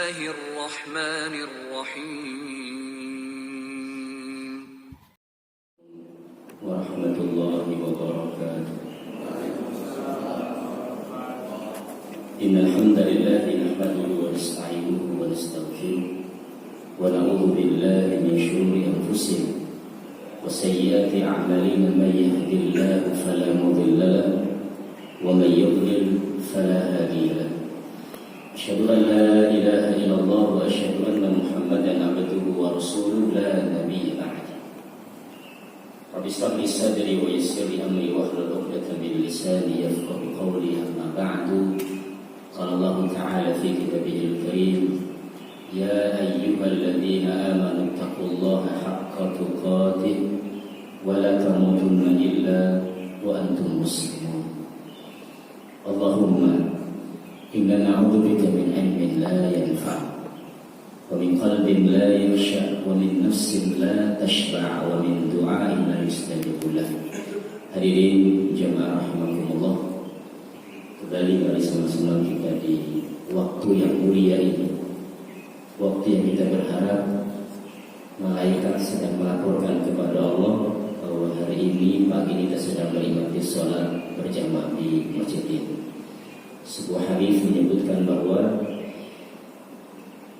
الله الرحمن الرحيم ورحمة الله وبركاته. إن الحمد لله نحمده ونستعينه ونستغفره ونعوذ بالله من شرور أنفسنا وسيئات أعمالنا. من يهد الله فلا مضل له ومن يضلل فلا هادي له. أشهد أن لا إله إلا الله وأشهد أن محمدا عبده ورسوله لا نبي بعده. رب اشرح لي صدري ويسر لي أمري واحلل عقدة من لساني يفقهوا قولي. أما بعد، قال الله تعالى في كتابه الكريم: يا أيها الذين آمنوا اتقوا الله حق تقاته ولا تموتن إلا وأنتم مسلمون. اللهم إنا نعوذ بك من علم لا ينفع ومن قلب لا يخشع ومن نفس لا تشبع ومن دعاء لا يستجاب له. Hadirin jemaah rahimakumullah, kembali bersama-sama kita di waktu yang mulia ini, waktu yang kita berharap malaikat sedang melaporkan kepada Allah bahwa hari ini, pagi ini kita sedang menikmati sholat berjamaah di masjid ini. Sebuah hadis menyebutkan bahwa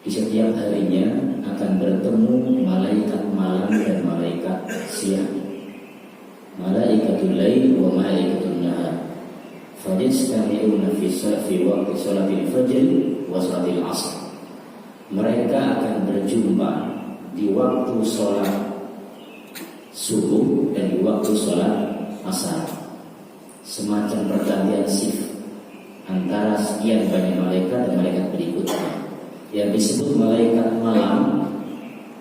di setiap harinya akan bertemu malaikat malam dan malaikat siang, malaikatul lail wa malaikatul nahar. Fajistami'una fi waqti sholatil fajr wa sholatil asr. Mereka akan berjumpa di waktu sholat subuh dan di waktu sholat asar. Semacam pergantian shift antara sekian banyak malaikat dan malaikat berikutnya. Yang disebut malaikat malam,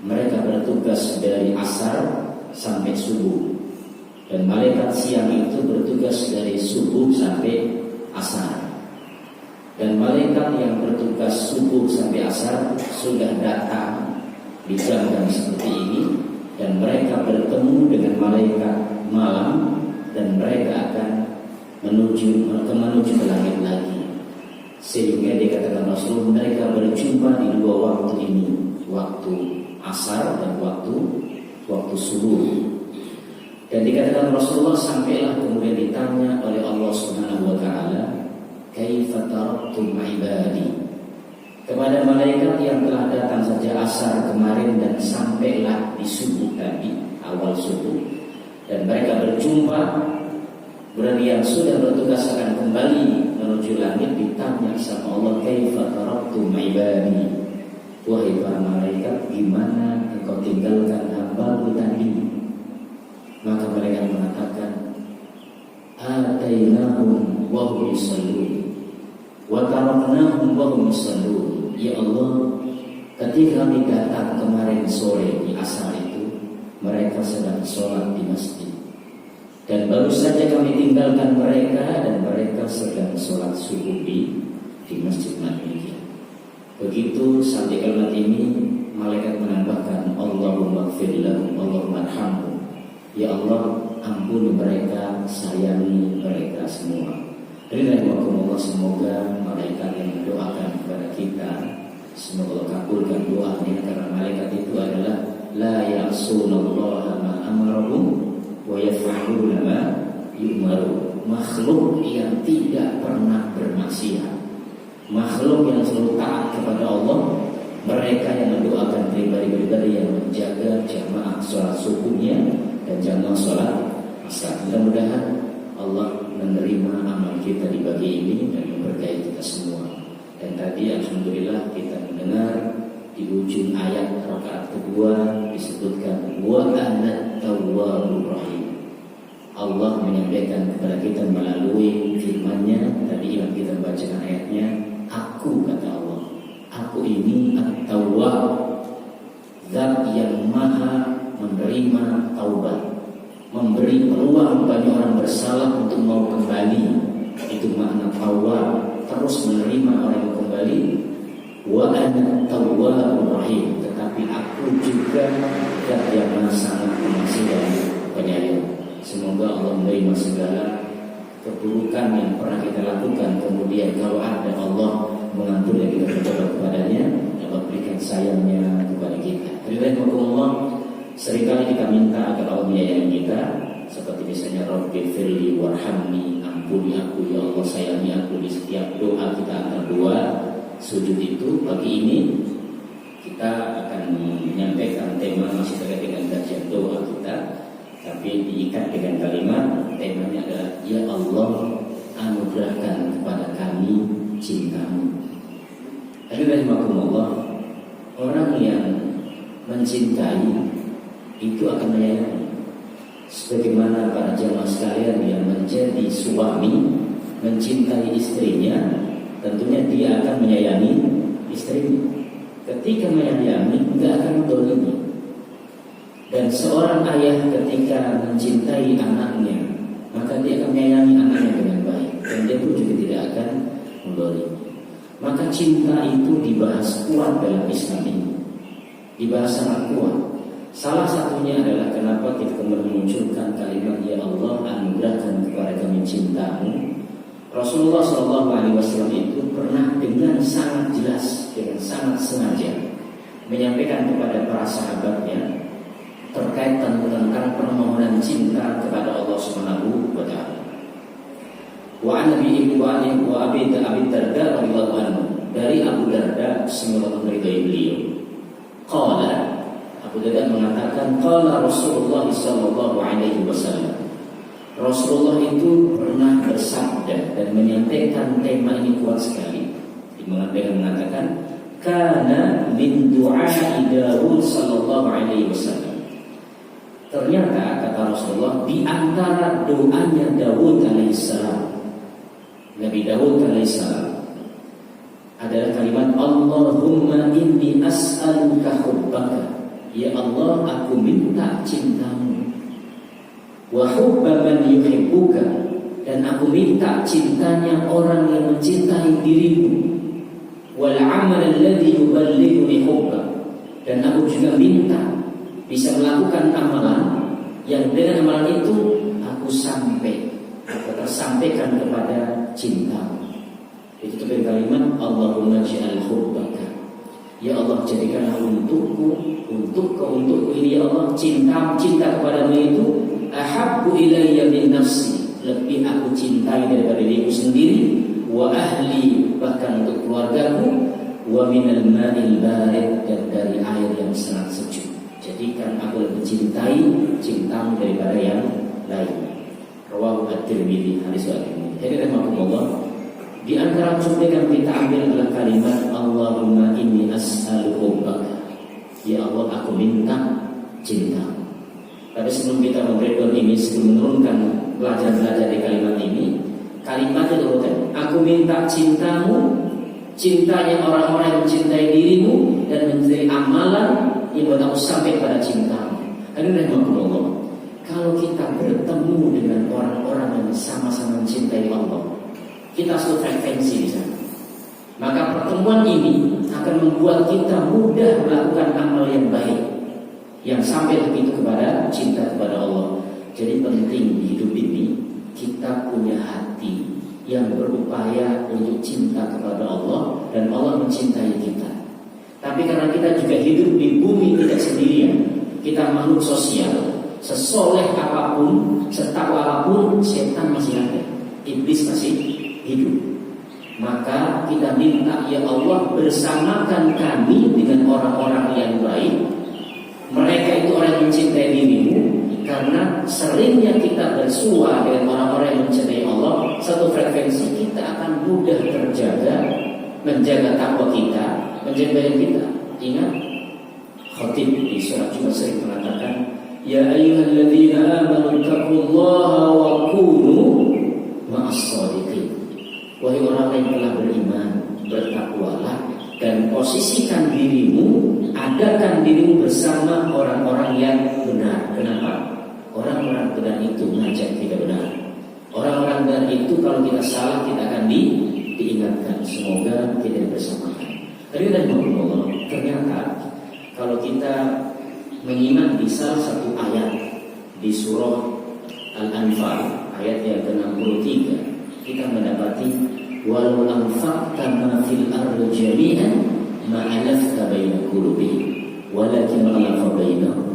mereka bertugas dari asar sampai subuh. Dan malaikat siang itu bertugas dari subuh sampai asar. Dan malaikat yang bertugas subuh sampai asar sudah datang di jam-jam seperti ini, dan mereka bertemu dengan malaikat malam, dan mereka akan menuju ke langit lagi. Sehingga dikatakan Rasul, mereka berjumpa di dua waktu ini, waktu asar dan waktu subuh. Dan dikatakan Rasulullah, sampailah kemudian ditanya oleh Allah Subhanahu wa taala, kaifa taraktum ibadi, kepada malaikat yang telah datang saja asar kemarin dan sampailah di subuh tadi, awal subuh, dan mereka berjumpa. Berarti yang sudah bertugas akan kembali menuju langit ditanya sama Allah, kaifa taraktum ibadi, wahai para malaikat, gimana engkau tinggalkan hamba-Mu tadi? Maka mereka mengatakan, atainahum wa hum yusallun wa taraknahum wa hum yusallun. Ya Allah, ketika kami datang kemarin sore di asar itu, mereka sedang sholat di masjid, dan baru saja kami tinggalkan mereka dan mereka sedang sholat subuh di masjid Nabi. Begitu sampai kalimat ini, malaikat menambahkan, Allahumma ighfir lahum, Allahumma arhamhum. Ya Allah, ampuni mereka, sayangi mereka semua. Jadi Allah, semoga malaikat yang mendoakan kepada kita, semoga Allah kabulkan doanya, karena malaikat itu adalah la ya'sunallaha ma amarahum wa yaf'aluna ma yu'maru. Makhluk yang tidak pernah bermaksiat, makhluk yang selalu taat kepada Allah. Mereka yang mendoakan pribadi-pribadi yang menjaga jamaah sholat subuhnya dan jamaah sholat asar. Mudah-mudahan Allah menerima amal kita di pagi ini dan memberkahi kita semua. Dan tadi alhamdulillah kita mendengar di ujung ayat rakaat kedua disebutkan wa ana tawwabur rahim. Allah menyampaikan kepada kita melalui firman-Nya. Tadi yang kita bacakan ayatnya, aku, kata Allah, aku ini at-tawwab, zat yang maha menerima taubat, memberi peluang bagi orang bersalah untuk mau kembali. Itu makna tawwab, terus menerima orang yang kembali. Wa ana tawwabur rahim, tetapi aku juga zat yang sangat pengasih dan penyayang. Semoga Allah menerima segala keburukan yang pernah kita lakukan, kemudian kalau ada Allah mengampuni kita bertobat kepadanya, Allah berikan sayangnya kepada kita. Alhamdulillah, seringkali kita minta agar Allah menyayangi kita, seperti misalnya Rabbi firli warhamni, ampuni aku ya Allah, sayangi aku. Di setiap doa kita akan doa sujud itu. Pagi ini kita akan menyampaikan tema masih terkait dengan kajian doa kita, tapi diikat dengan kalimat. Temanya adalah ya Allah, anugerahkan kepada kami cintamu. Alhamdulillah, orang yang mencintai itu akan menyayangi. Sebagaimana para jamaah sekalian yang menjadi suami mencintai istrinya, tentunya dia akan menyayangi istrinya. Ketika menyayangi, tidak akan mendolimi. Dan seorang ayah ketika mencintai anaknya, maka dia akan menyayangi anaknya dengan baik, dan dia pun juga tidak akan mendolimi. Maka cinta itu dibahas kuat dalam Islam ini, dibahas sangat kuat. Salah satunya adalah kenapa kita kemudian memunculkan kalimat ya Allah, anugerahkan kepada kami cintamu. Rasulullah SAW itu pernah dengan sangat jelas, dengan sangat sengaja menyampaikan kepada para sahabatnya terkait tentang permohonan cinta kepada Allah Subhanahu wa taala. Wa an Abi Darda radhiyallahu anhu, dari Abu Darda semoga Allah meridai beliau. Qala, Abu Darda mengatakan, qala Rasulullah sallallahu alaihi wasallam. Rasulullah itu pernah bersabda dan menyampaikan tema ini kuat sekali. Mengatakan, kana min du'a'i Daud sallallahu alaihi wasallam. Ternyata kata Rasulullah, di antara doanya Daud alaihissalam, Nabi Daud alaihissalam, adalah kalimat Allahumma inni as'aluka hubbaka. Ya Allah, aku minta cintamu. Wa hubba man yuhibbuka, dan aku minta cintanya orang yang mencintai dirimu. Wal amal alladhi yuballighuni hubba, dan aku juga minta bisa melakukan amalan yang dengan amalan itu aku tersampaikan kepada cintamu. Itu kalimat Allahumma ja'al hubbaka. Ya Allah, jadikanlah untukku ini ya Allah, cinta kepadamu itu ahabbu ilayya min nafsi, lebih aku cintai daripada diriku sendiri, wa ahli, bahkan untuk keluargaku, wa minal ma'il barid, dan dari air yang sangat sejuk. Jadikan aku lebih cintai cintamu daripada yang lain. Rawahu at-Tirmidzi, hadis ini. Jadi rahmatullah, di antara cuplikan kita ambil adalah kalimat Allahumma inni as'aluka. Ya Allah, aku minta cintamu. Tapi sebelum kita membreakdown ini, sebelum menurunkan pelajaran-pelajaran di kalimat ini, kalimatnya dulu, aku minta cintamu, cintanya orang-orang yang mencintai dirimu, dan menjadi amalan yang buat aku sampai pada cintamu. Alhamdulillah, kalau kita bertemu dengan orang-orang yang sama-sama mencintai Allah, kita satu frekuensi di sana, maka pertemuan ini akan membuat kita mudah melakukan amal yang baik, yang sampai itu kepada cinta kepada Allah. Jadi penting di hidup ini kita punya hati yang berupaya untuk cinta kepada Allah, dan Allah mencintai kita. Tapi karena kita juga hidup di bumi tidak sendirian, kita makhluk sosial. Sesoleh apapun, setakwa apapun, setan masih ada, iblis masih hidup. Maka kita minta ya Allah, bersamakan kami dengan orang-orang yang baik. Mereka itu orang yang mencintai dirimu. Karena seringnya kita bersua dengan orang-orang yang mencintai Allah, satu frekuensi, kita akan mudah terjaga, menjaga takwa kita, menjaga diri kita. Ingat, khatib di surat juga sering mengatakan, ya ayyuhalladzina amanu taqullaha wa kunu ma'as-shadiqin. Wahai orang yang telah beriman, bertakwalah dan posisikan dirimu, adakan dirimu bersama orang-orang yang benar. Kenapa? Orang-orang benar itu mengajak tidak benar. Orang-orang benar itu kalau kita salah, kita akan diingatkan. Semoga tidak bersamakan. Tapi ternyata kalau kita menyimak di salah satu ayat di surah Al-Anfal ayat yang ke-63, kita mendapati walau anfaqta ma fil ardi jami'an ma'alafta baina qulubihim walakin alafa bainahum.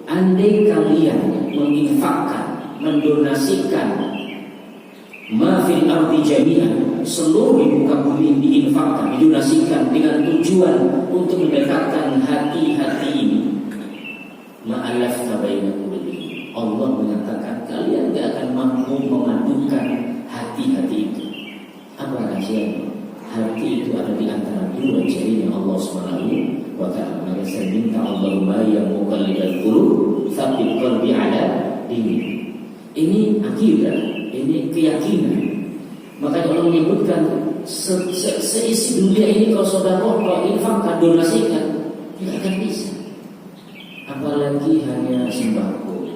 Andai kalian menginfakkan, mendonasikan ma fil ardi jami'an, seluruh di muka bumi diinfakkan, didonasikan dengan tujuan untuk mendekatkan hati-hati ini, ma'alafta baina qulubihim. Allah mengatakan kalian tidak akan mampu memadukan hati-hati itu. Apa rahasianya? Hati itu ada di antara dua jarinya Allah Subhanahu wa ta'ala. Maka saya minta Allahumma ya muqallibal qulub tsabbit qalbi ala dinik. Ini akidah, ini keyakinan. Maka Allah menyebutkan seisi dunia ini kalau saudara infakkan, donasikan, tidak akan bisa. Apalagi hanya sembako,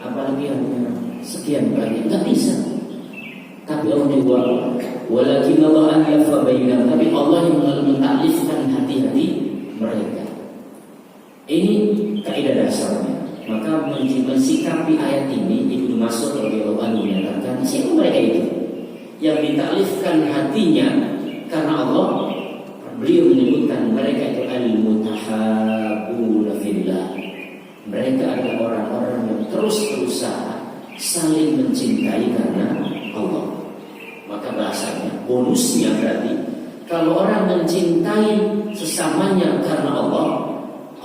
apalagi hanya sekian banyak, tidak bisa. Tapi Allah juga walakin Allah alafa bainahum, tapi Allah yang mentaklifkan hati-hati mereka. Ini kaidah dasarnya. Maka mensikapi ayat ini Ibnu Mas'ud radhiyallahu anhu menyatakan, siapa mereka itu yang ditaklifkan hatinya karena Allah? Beliau menyebutkan mereka itu al-mutahabbuna fillah. Mereka adalah orang-orang yang terus berusaha saling mencintai karena Allah. Maka bahasanya, bonusnya berarti kalau orang mencintai sesamanya karena Allah,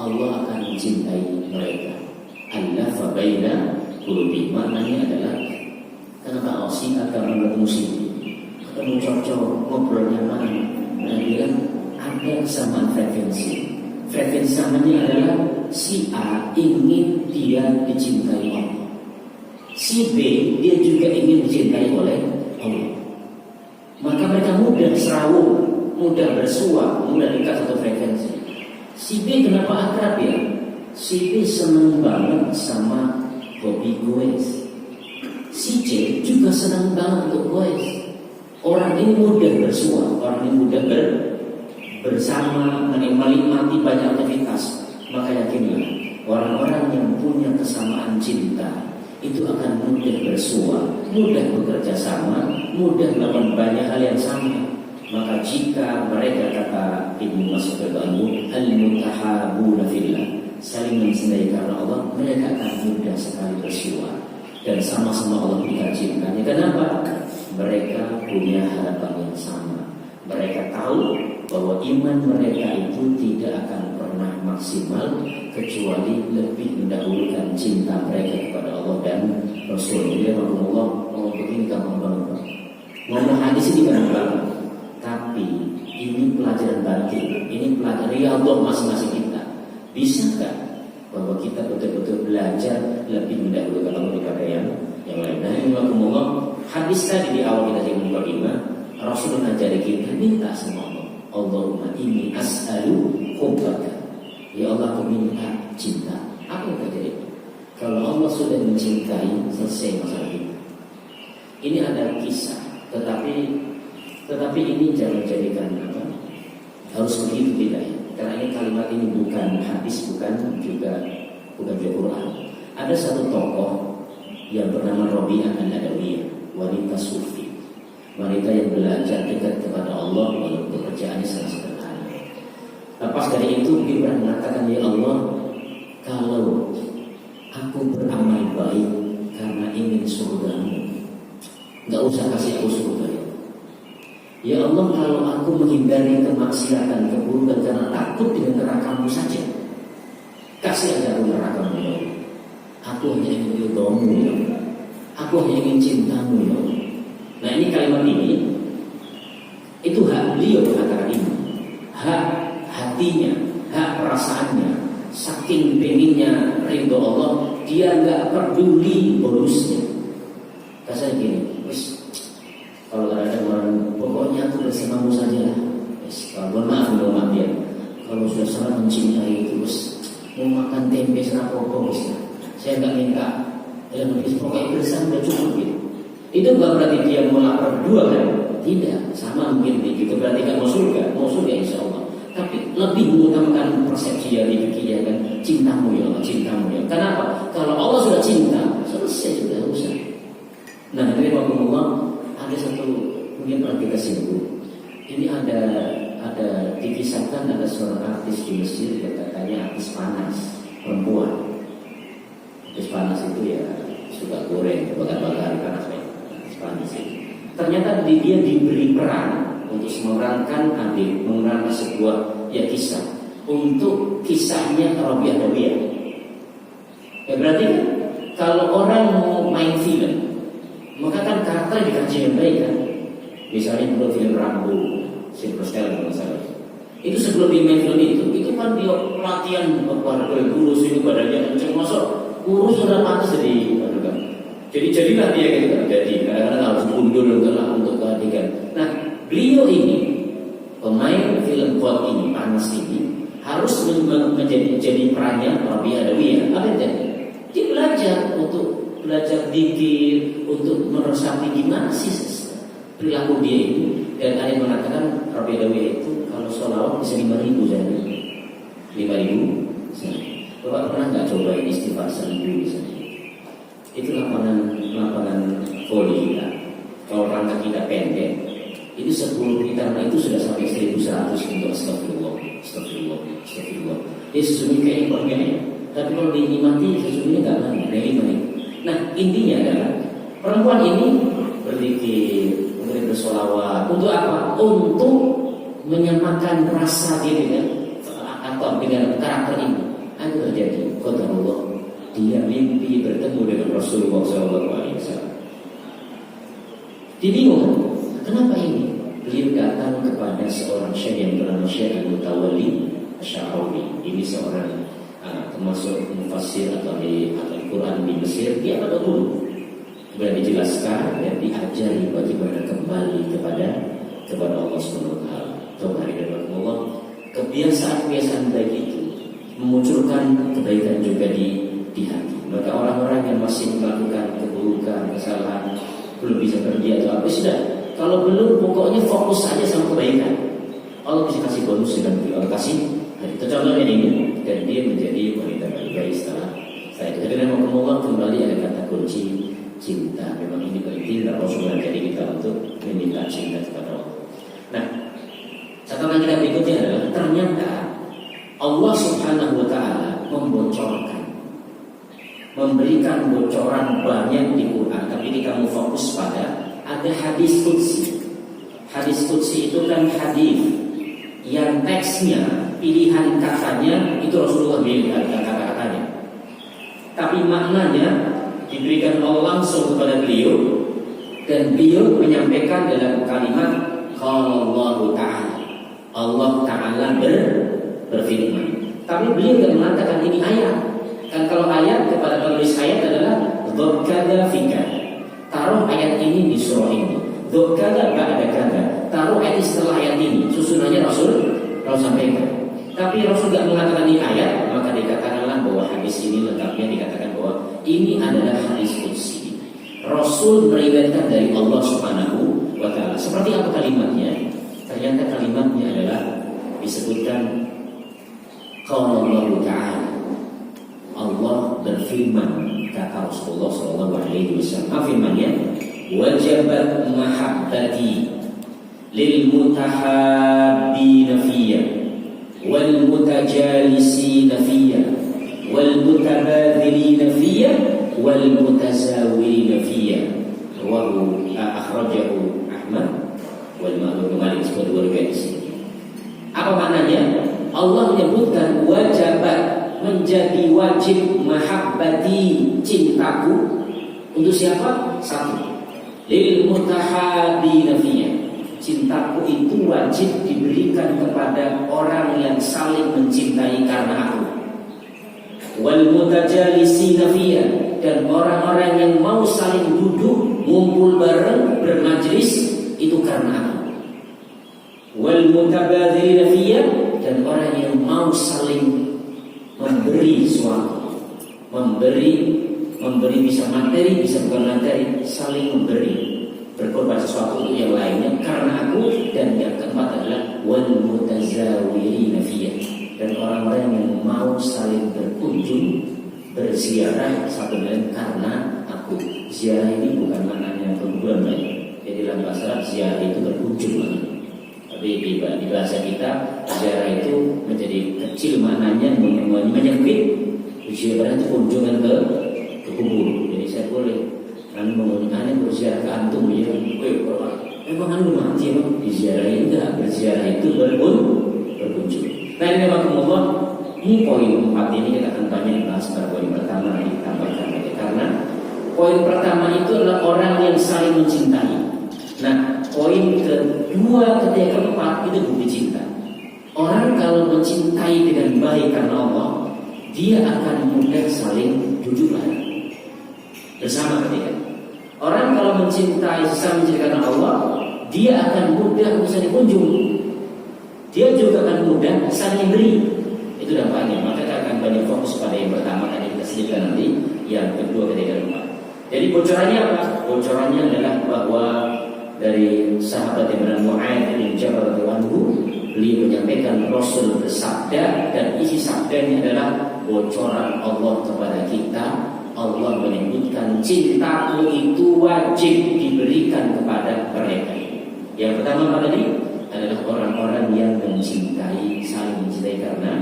Allah akan mencintai mereka. Allafa baina qulubi, maknanya adalah kenapa si akan bertemu sini, ketemu cocok, ngobrol nyaman, dan ada kesamaan frekuensi. Frekuensi samanya adalah si A ingin dia dicintai Allah, si B dia juga ingin dicintai oleh Allah. Maka mereka mudah serawung, mudah bersua, mudah dekat satu frekuensi. Si B kenapa akrab ya? Si B senang banget sama hobi goes. Si C juga senang banget untuk goes. Orang ini mudah bersua, orang ini mudah bersama, menikmati banyak aktivitas. Maka yakinlah, orang-orang yang punya kesamaan cinta itu akan mudah bersua, mudah bekerja sama, mudah melakukan banyak hal yang sama. Maka jika mereka, kata Ibnu Mas'ud al-mutahabbuna fillah, saling mencintai karena Allah, mereka akan mudah sekali bersua dan sama-sama Allah berikan cintanya. Kenapa? Mereka punya harapan yang sama. Mereka tahu bahwa iman mereka itu tidak akan pernah maksimal kecuali lebih mendahulukan cinta mereka kepada Allah dan Rasul. Dia Allah begini gampang. Ngomong hadis ini gampang, tapi ini pelajaran batin, ini pelajaran riyadhah masing-masing kita. Bisakah bahwa kita betul-betul belajar lebih mendahulukan Allah daripada yang lain? Nah, ini Allah hadis tadi di awal kita jadi mukadimah, Rasul mengajari kita minta sama Allah. Allahumma inni as'alu hubbaka. Ya Allah, aku minta cinta. Apa yang terjadi? Kalau Allah sudah mencintai, selesai masalah kita. Ini ada kisah, tetapi ini jangan jadikan apa? Harus begitu tidak ya? Karena ini kalimat ini bukan hadis, bukan juga Quran. Ada satu tokoh yang bernama Rabi'ah al-Adawiyah, wanita sufi, wanita yang belajar dekat kepada Allah walaupun pekerjaannya sangat sederhana. Lepas dari itu dia pernah mengatakan, ya Allah, kalau aku beramal baik karena ingin surgamu, nggak usah kasih aku surga. Ya Allah, kalau aku menghindari kemaksiatan, keburukan karena takut dengan nerakamu saja, kasih aja aku nerakamu ya Allah. Aku hanya ingin ridhomu ya Allah. Aku hanya ingin cintamu ya Allah. Nah, ini kalimat ini itu hak beliau mengatakan ini, hak hatinya, hak perasaannya. Saking pengennya ridho Allah, dia nggak peduli bonusnya. Kasih gini, wis, kalau ada orang, pokoknya aku bersamamu saja. Kalau maaf ya, kalau sudah sangat mencintai itu, mau makan tempe serapopo, saya nggak minta. Pokoknya bersama udah cukup gitu. Itu bukan berarti dia mau lapar berdua kan? Tidak, sama mungkin begitu. Berarti kan mau surga insya Allah. Tapi lebih mengutamakan persepsi dari fikih kan, cintamu ya Allah, cintamu ya. Kenapa? Kalau Allah sudah cinta, selesai sudah usah. Nah, dari Allah ada satu mungkin pernah kita singgung. Ini ada dikisahkan ada seorang artis di Mesir yang katanya artis panas, perempuan. Artis panas itu ya suka goreng, bakar-bakar panas, artis panas itu. Ternyata dia diberi peran untuk memerankan sebuah kisah untuk kisahnya Rabi'ah Adawiyah. Ya berarti kan kalau orang mau main film, maka kan karakter dikaji yang baik kan. Misalnya dulu film Rambo, Sylvester kalau salah. Itu sebelum dia main film itu kan dia pelatihan kurus ini badannya kenceng, masuk kurus sudah pantas jadi kan. Jadilah dia gitu kan. Jadi kadang-kadang harus mundur untuk keadilan. Nah, beliau ini pemain film Gold ini, panas ini harus menjadi perannya Rabi'ah Adawiyah. Apa itu? Dia belajar dikir untuk meresapi gimana sih perilaku dia itu. Dan ada yang mengatakan Rabi'ah Adawiyah itu kalau sholawat bisa 5.000 saja. 5.000. Bapak pernah nggak coba istighfar 1.000 misalnya? Itu lapangan voli kita. Kalau rangka kita pendek, itu 10 putaran itu sudah sampai 1.100 untuk astagfirullah. Dia sesungguhnya kayaknya perginya. Tapi kalau dinikmati sesungguhnya nggak banyak, dari mana? Nah intinya adalah perempuan ini berzikir, kemudian bersolawat. Untuk apa? Untuk menyamakan rasa dia dengan karakter ini. Itu terjadi. Qadarullah. Dia mimpi bertemu dengan Rasulullah SAW. Dia bingung, kenapa ini? Beliau datang kepada seorang syekh yang bernama Syekh Al-Mutawalli Asy'ari. Ini seorang termasuk mufassir atau Al-Quran di Mesir. Dia pada dulu kemudian dijelaskan dan diajari bagaimana kembali kepada Allah SWT. Allah, kebiasaan baik itu memunculkan kebaikan juga di hati. Maka orang-orang yang masih melakukan keburukan, kesalahan, belum bisa kerja atau apa sudah. Kalau belum, pokoknya fokus saja sama kebaikan. Allah bisa kasih bonus dan Allah kasih. Itu contohnya ini. Dan dia menjadi wanita baik setelah itu. Jadi Allah kembali ada kata kunci cinta. Memang ini penting dan Rasulullah jadi kita untuk meminta cinta kepada Allah. Nah, catatan kita berikutnya adalah ternyata Allah Subhanahu Wa Taala memberikan bocoran banyak di Quran, tapi ini kamu fokus pada ada hadis qudsi. Hadis qudsi itu kan hadis yang teksnya, pilihan katanya itu Rasulullah bilang kata-katanya, tapi maknanya diberikan Allah langsung kepada beliau dan beliau menyampaikan dalam kalimat Allah Ta'ala. Allah Ta'ala berfirman, tapi beliau tidak mengatakan ini ayat. Kan kalau ayat kepada penulis ayat adalah dzakada fika. Taruh ayat ini di surah ini. Dzakada ba'da kada. Taruh ayat setelah ayat ini. Susunannya Rasul sampaikan. Tapi Rasul tidak mengatakan ini ayat, maka dikatakanlah bahwa hadis ini lengkapnya dikatakan bahwa ini adalah hadis qudsi. Rasul meriwayatkan dari Allah Subhanahu wa Ta'ala. Seperti apa kalimatnya? Ternyata kalimatnya adalah disebutkan qala Allah Ta'ala. Allah berfirman, kata Rasulullah SAW, firman-Nya, wajabat mahabbati lil mutahabbina fiyya wal mutajalisina fiyya wal mutabadhilina fiyya wal mutazawirina fiyya. Rawahu akhrajahu Ahmad wal Ma'ruf Malik sebut riwayat ini. Apa maknanya? Allah menyebutkan wajabat, menjadi wajib mahabbati, cintaku untuk siapa? Satu, lil mutahabbina fiyya. Cintaku itu wajib diberikan kepada orang yang saling mencintai karena aku. Wal mutajalisina fiyya, dan orang-orang yang mau saling duduk, ngumpul bareng, bermajlis itu karena aku. Wal mutabadzilina fiyya, dan orang yang mau saling memberi suatu, memberi bisa materi, bisa bukan materi, saling memberi, berkorban sesuatu untuk yang lainnya karena aku. Dan yang keempat adalah wal mutazawirina fiyya, dan orang-orang yang mau saling berkunjung, berziarah satu lain karena aku. Ziarah ini bukan maknanya berbulan baik. Jadi dalam bahasa Arab ziarah itu berkunjung. Di bahasa kita ziarah itu menjadi kecil maknanya menyempit. Ziarah itu kunjungan ke kubur. Jadi saya boleh aneh berziarah ke antum ya. Memang anu mati emang diziarah enggak, berziarah itu berkunjung. Nah ini memang Allah. Ini poin 4 ini kita akan banyak bahas pada poin pertama ditambahkan lagi karena poin pertama itu adalah orang yang saling mencintai. Nah, poin kedua, ketiga, keempat itu bukti cinta. Orang kalau mencintai dengan baik karena Allah, dia akan mudah saling jujur bersama ketika. Orang kalau mencintai sesama karena Allah, dia akan mudah saling kunjung. Dia juga akan mudah saling beri. Itu dampaknya. Maka kita akan banyak fokus pada yang pertama tadi kita sebutkan nanti, yang kedua, ketiga, keempat. Jadi bocorannya apa? Bocorannya adalah bahwa dari sahabat yang bernama Mu'adz bin Jabal radhiyallahu anhu, beliau menyampaikan Rasul bersabda dan isi sabdanya adalah bocoran Allah kepada kita. Allah menyebutkan cintaku itu wajib diberikan kepada mereka. Yang pertama apa tadi? Adalah orang-orang yang mencintai, saling mencintai karena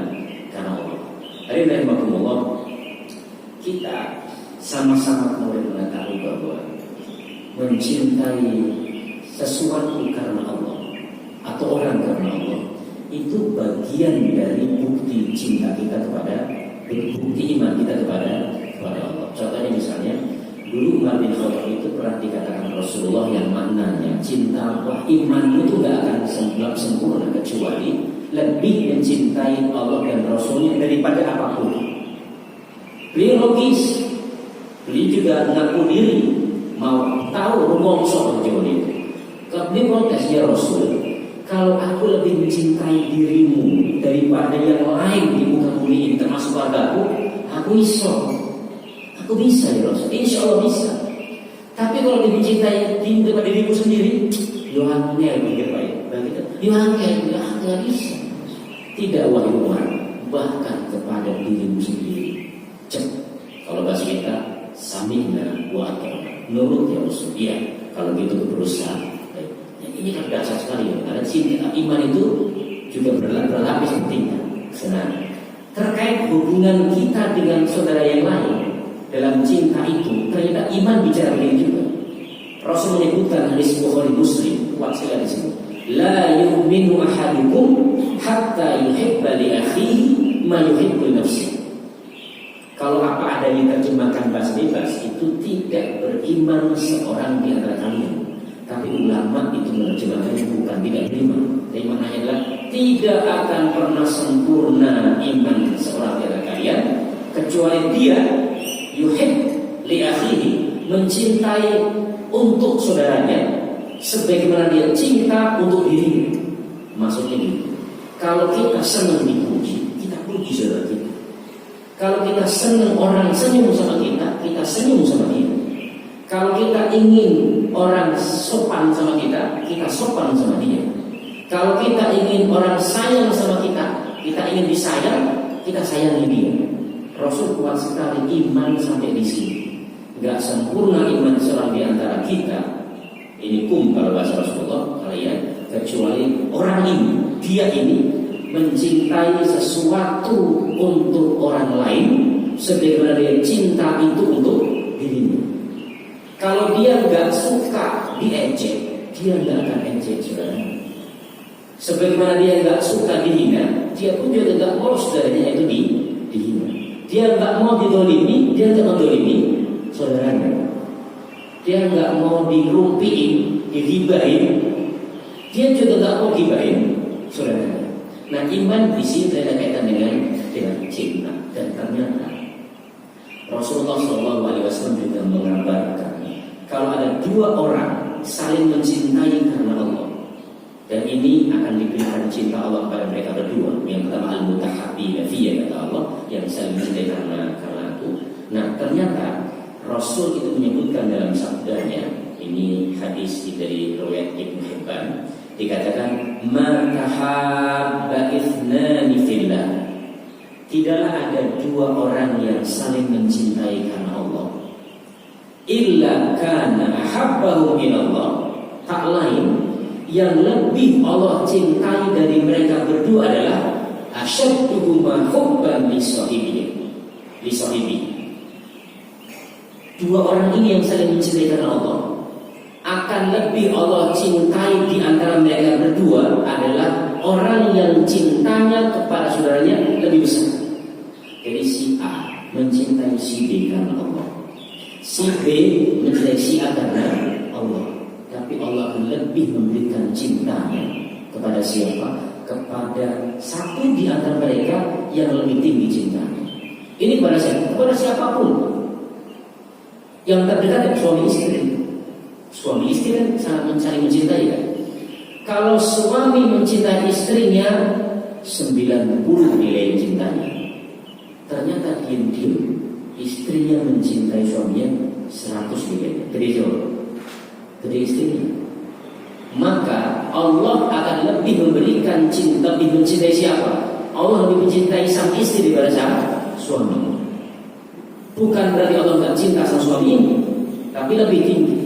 Allah. Hari ini rahimahumullah, kita sama-sama mulai mengetahui bahwa mencintai sesuatu karena Allah atau orang karena Allah itu bagian dari bukti cinta kita kepada, bukti iman kita kepada Allah. Contohnya misalnya dulu Umar bin Khattab itu pernah dikatakan Rasulullah yang maknanya cinta Allah, iman itu gak akan sempurna kecuali lebih mencintai Allah dan Rasulnya daripada apapun. Beliau logis, beliau juga mengaku diri mau tahu rumongso jauh itu. Dia protes, ya Rasul, kalau aku lebih mencintai dirimu daripada yang lain di muka bumi ini termasuk keluargaku, aku bisa ya Rasul, insya Allah bisa. Tapi kalau lebih mencintai daripada dirimu sendiri, Yohanes pikir baik, begitu. Yohanes nggak bisa. Tidak wahai Umar, bahkan kepada dirimu sendiri. Kalau bahasa kita, samina wa ata'na, nurut ya Rasul. Iya, kalau gitu berusaha. Ini kan dasar sekali ya, karena cinta iman itu juga berlapis pentingnya. Nah, terkait hubungan kita dengan saudara yang lain dalam cinta itu, ternyata iman bicara begini juga. Rasul menyebutkan hadis Bukhari Muslim, kuat sekali di sini. La yu'minu ahadukum hatta yuhibba li akhihi ma yuhibbu li nafsihi. Kalau apa adanya terjemahkan bahasa bebas itu tidak beriman seorang di antara kalian. Tapi ulama itu menerjemahkannya bukan tidak beriman. Tapi maknanya adalah tidak akan pernah sempurna iman seorang di antara kalian kecuali dia yuhib li akhihi, mencintai untuk saudaranya sebagaimana dia cinta untuk dirinya. Maksudnya gitu. Kalau kita senang dipuji, kita puji saudara kita. Kalau kita senang orang senyum sama kita, kita senyum sama dia. Kalau kita ingin orang sopan sama kita, kita sopan sama dia. Kalau kita ingin orang sayang sama kita, kita ingin disayang, kita sayangi dia. Rasul kuat sekali iman sampai di sini. Gak sempurna iman seorang di antara kita. Ini kalau bahasa Rasulullah kalian, kecuali orang ini, dia ini mencintai sesuatu untuk orang lain sebagaimana dia cinta itu untuk dirinya. Kalau dia nggak suka diejek, dia nggak akan ejek saudara. Sebagaimana dia nggak suka dihina, dia pun juga nggak mau saudaranya itu dihina. Dia nggak mau didolimi, dia nggak mau dolimi saudaranya. Dia nggak mau dirumpiin, digibahin, dia juga nggak mau gibahin saudaranya. Nah, iman di sini ada kaitan dengan cinta. Dan ternyata Rasulullah SAW juga mengabarkan kalau ada dua orang saling mencintai karena Allah, dan ini akan diberikan cinta Allah kepada mereka berdua. Yang pertama al-mutahabbina fiyya, kata Allah, yang saling mencintai karena aku. Nah, ternyata Rasul itu menyebutkan dalam sabdanya, ini hadis dari riwayat Ibnu Hibban, dikatakan martahabba ithnani fillah, tidaklah ada dua orang yang saling mencintai karena Allah, illa kana ahabbahu minallah, tak lain yang lebih Allah cintai dari mereka berdua adalah asyadduhuma hubban li sahibi. Dua orang ini yang saling mencintai karena Allah, akan lebih Allah cintai di antara mereka berdua adalah orang yang cintanya kepada saudaranya lebih besar. Jadi si A mencintai si B karena Allah, si B mencintai si A karena Allah. Tapi Allah lebih memberikan cintanya kepada siapa? Kepada satu di antara mereka yang lebih tinggi cintanya. Ini kepada siapa? Kepada siapapun. Yang terdekat adalah suami istri. Suami istri kan sangat saling mencintai kan? Kalau suami mencintai istrinya 90 nilai cintanya, ternyata diam-diam istrinya mencintai suaminya 100 nilai. Jadi istrinya. Maka Allah akan lebih memberikan cinta, lebih mencintai siapa? Allah lebih mencintai sang istri daripada sang suami. Bukan berarti Allah tidak cinta sang suami ini, tapi lebih tinggi.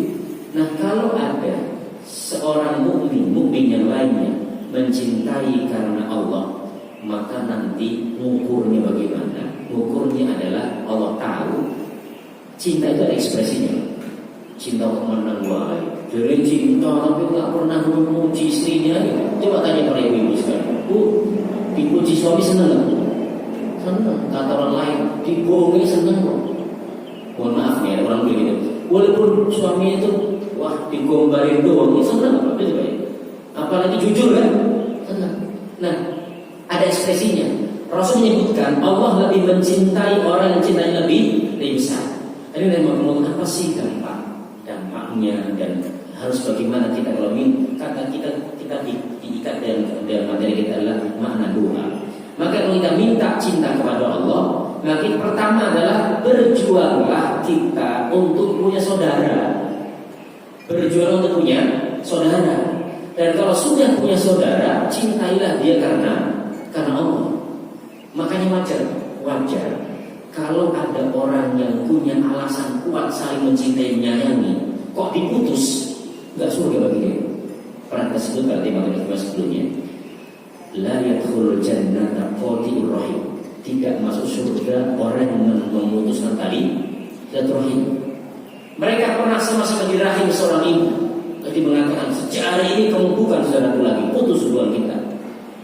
Nah, kalau ada seorang mukmin yang lainnya mencintai karena Allah, maka nanti ngukurnya bagaimana? Ngukurnya adalah Allah tahu cinta itu ada ekspresinya. Cinta kemana wahai? Jadi cinta tapi nggak pernah memuji istrinya. Coba tanya para ibu sekarang, Bu, dipuji suami senang nggak? Senang. Kata orang lain, dibohongi senang. Mohon maaf nih, ada orang begitu. Walaupun suami itu wah digombalin doang, senang apa itu baik. Apalagi jujur kan? Senang. Nah, ada ekspresinya. Rasul menyebutkan Allah lebih mencintai orang yang cintanya lebih besar. Ini memang ngomong apa sih dampaknya dan harus bagaimana kita kalau ingin kata kita diikat dengan materi kita adalah makna doa. Maka kalau kita minta cinta kepada Allah, maka pertama adalah berjuanglah kita untuk punya saudara. Berjuang untuk punya saudara. Dan kalau sudah punya saudara, cintailah dia karena Allah. Makanya wajar kalau ada orang yang punya alasan kuat saling mencintai menyayangi, kok diputus, nggak surga bagi dia. Pernah kita sebut pada tema sebelumnya, la yadkhulul jannata qati'ur rahim. Tidak masuk surga orang yang memutuskan tali silaturahim. Mereka pernah sama-sama di rahim seorang ibu. Jadi mengatakan sejak hari ini kamu bukan saudaraku lagi, putus hubungan kita.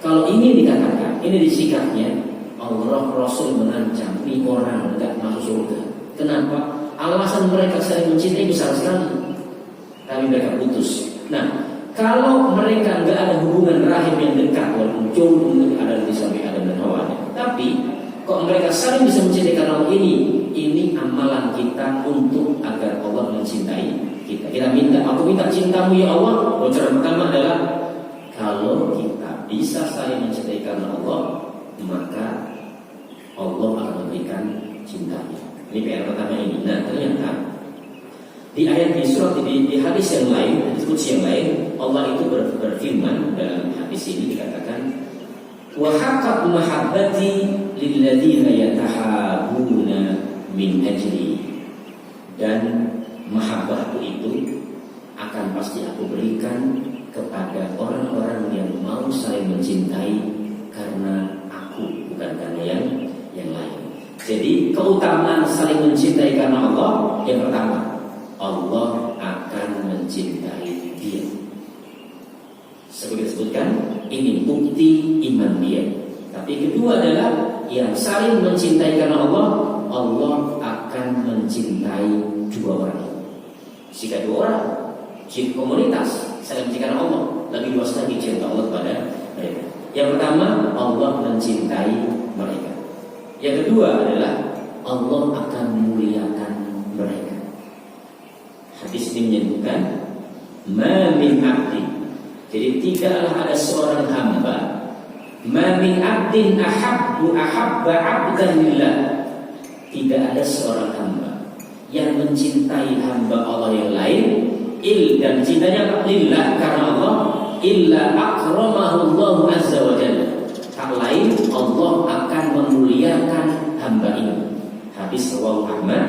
Kalau ini dikatakan, ini disikapnya, Allah Rasul mengancam ini orang tidak masuk surga. Kenapa? Alasan mereka saling mencintai besar sekali, tapi mereka putus. Nah, kalau mereka nggak ada hubungan rahim yang dekat, walaupun jauh ada di samping Adam dan Hawa, tapi kok mereka saling bisa mencintai karena Allah, ini amalan kita untuk agar Allah mencintai kita. Kita minta, aku minta cintamu ya Allah. Cara pertama adalah kalau kita bisa saling mencintai karena Allah, maka Allah akan memberikan cintanya. Ini PR pertama ini. Nah, ternyata di ayat di surat di hadis yang lain, diskusi yang lain, Allah itu berfirman dalam hadis ini dikatakan, wa haqqat mahabbati lilladzina yatahabuna min ajli, dan mahabbahku itu akan pasti aku berikan kepada orang-orang yang mau saling mencintai karena aku, bukan karena yang lain. Jadi keutamaan saling mencintai karena Allah, yang pertama, Allah akan mencintai dia. Seperti disebutkan, ini bukti iman dia. Tapi kedua adalah yang saling mencintai karena Allah, Allah akan mencintai dua orang. Jika dua orang, jika komunitas saling mencintai karena Allah, lebih luas lagi cinta Allah kepada mereka. Yang pertama, Allah mencintai mereka. Yang kedua adalah Allah akan memuliakan mereka. Hadis ini menyebutkan ma min abdin. Jadi tidaklah ada seorang hamba, ma min abdin ahabba abdan lillah. Tidak ada seorang hamba yang mencintai hamba Allah yang lain, dan cintanya lillah karena Allah, illa akramahu Allah azza wa jalla. Tak lain Allah akan memuliakan hamba ini. Hadis riwayat Ahmad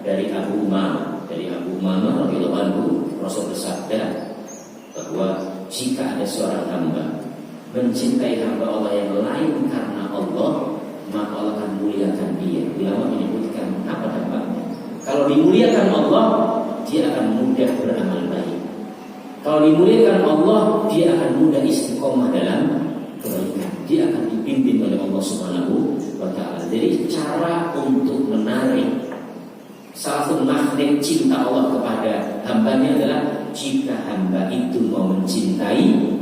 dari Abu Umamah radhiyallahu anhu, Rasul bersabda bahwa jika ada seorang hamba mencintai hamba Allah yang lain karena Allah, maka Allah akan muliakan dia. Ulama menyebutkan apa dampaknya? Kalau dimuliakan Allah, dia akan mudah beramal baik. Kalau dimuliakan Allah, dia akan mudah istiqomah dalam kebaikan. Dia akan dipimpin oleh Allah Subhanahu wa Ta'ala. Jadi cara untuk menarik salah satu magnet cinta Allah kepada hambanya adalah jika hamba itu mau mencintai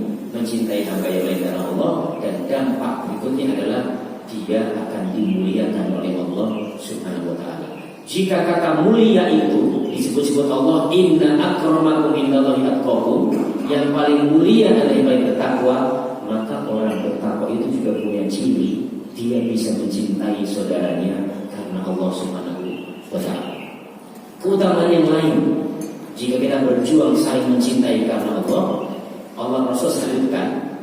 hamba yang lain karena Allah, dan dampak berikutnya adalah dia akan dimuliakan oleh Allah Subhanahu wa Ta'ala. Jika kata mulia itu disebut-sebut Allah, inna akramakum indallahi atqakum, yang paling mulia adalah yang paling bertakwa, maka orang bertakwa itu juga punya ciri, dia bisa mencintai saudaranya karena Allah Subhanahu wa Ta'ala. Keutamaan yang lain, jika kita berjuang saling mencintai karena Allah Rasul sebutkan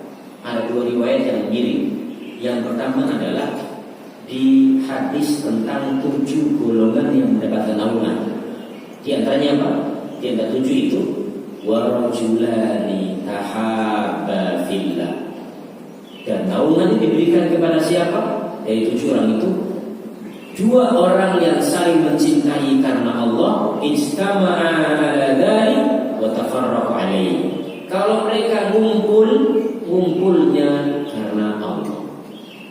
ada dua riwayat yang mirip. Yang pertama adalah di hadis tentang 7 golongan yang mendapatkan naungan. Di antaranya apa? Di antara 7 itu warajulani tahabba fillah. Dan naungan diberikan kepada siapa? Dari 7 orang itu, 2 orang yang saling mencintai karena Allah, ijtama'a ala dzalik wa tafarraqu alaihi. Kalau mereka ngumpulnya karena Allah.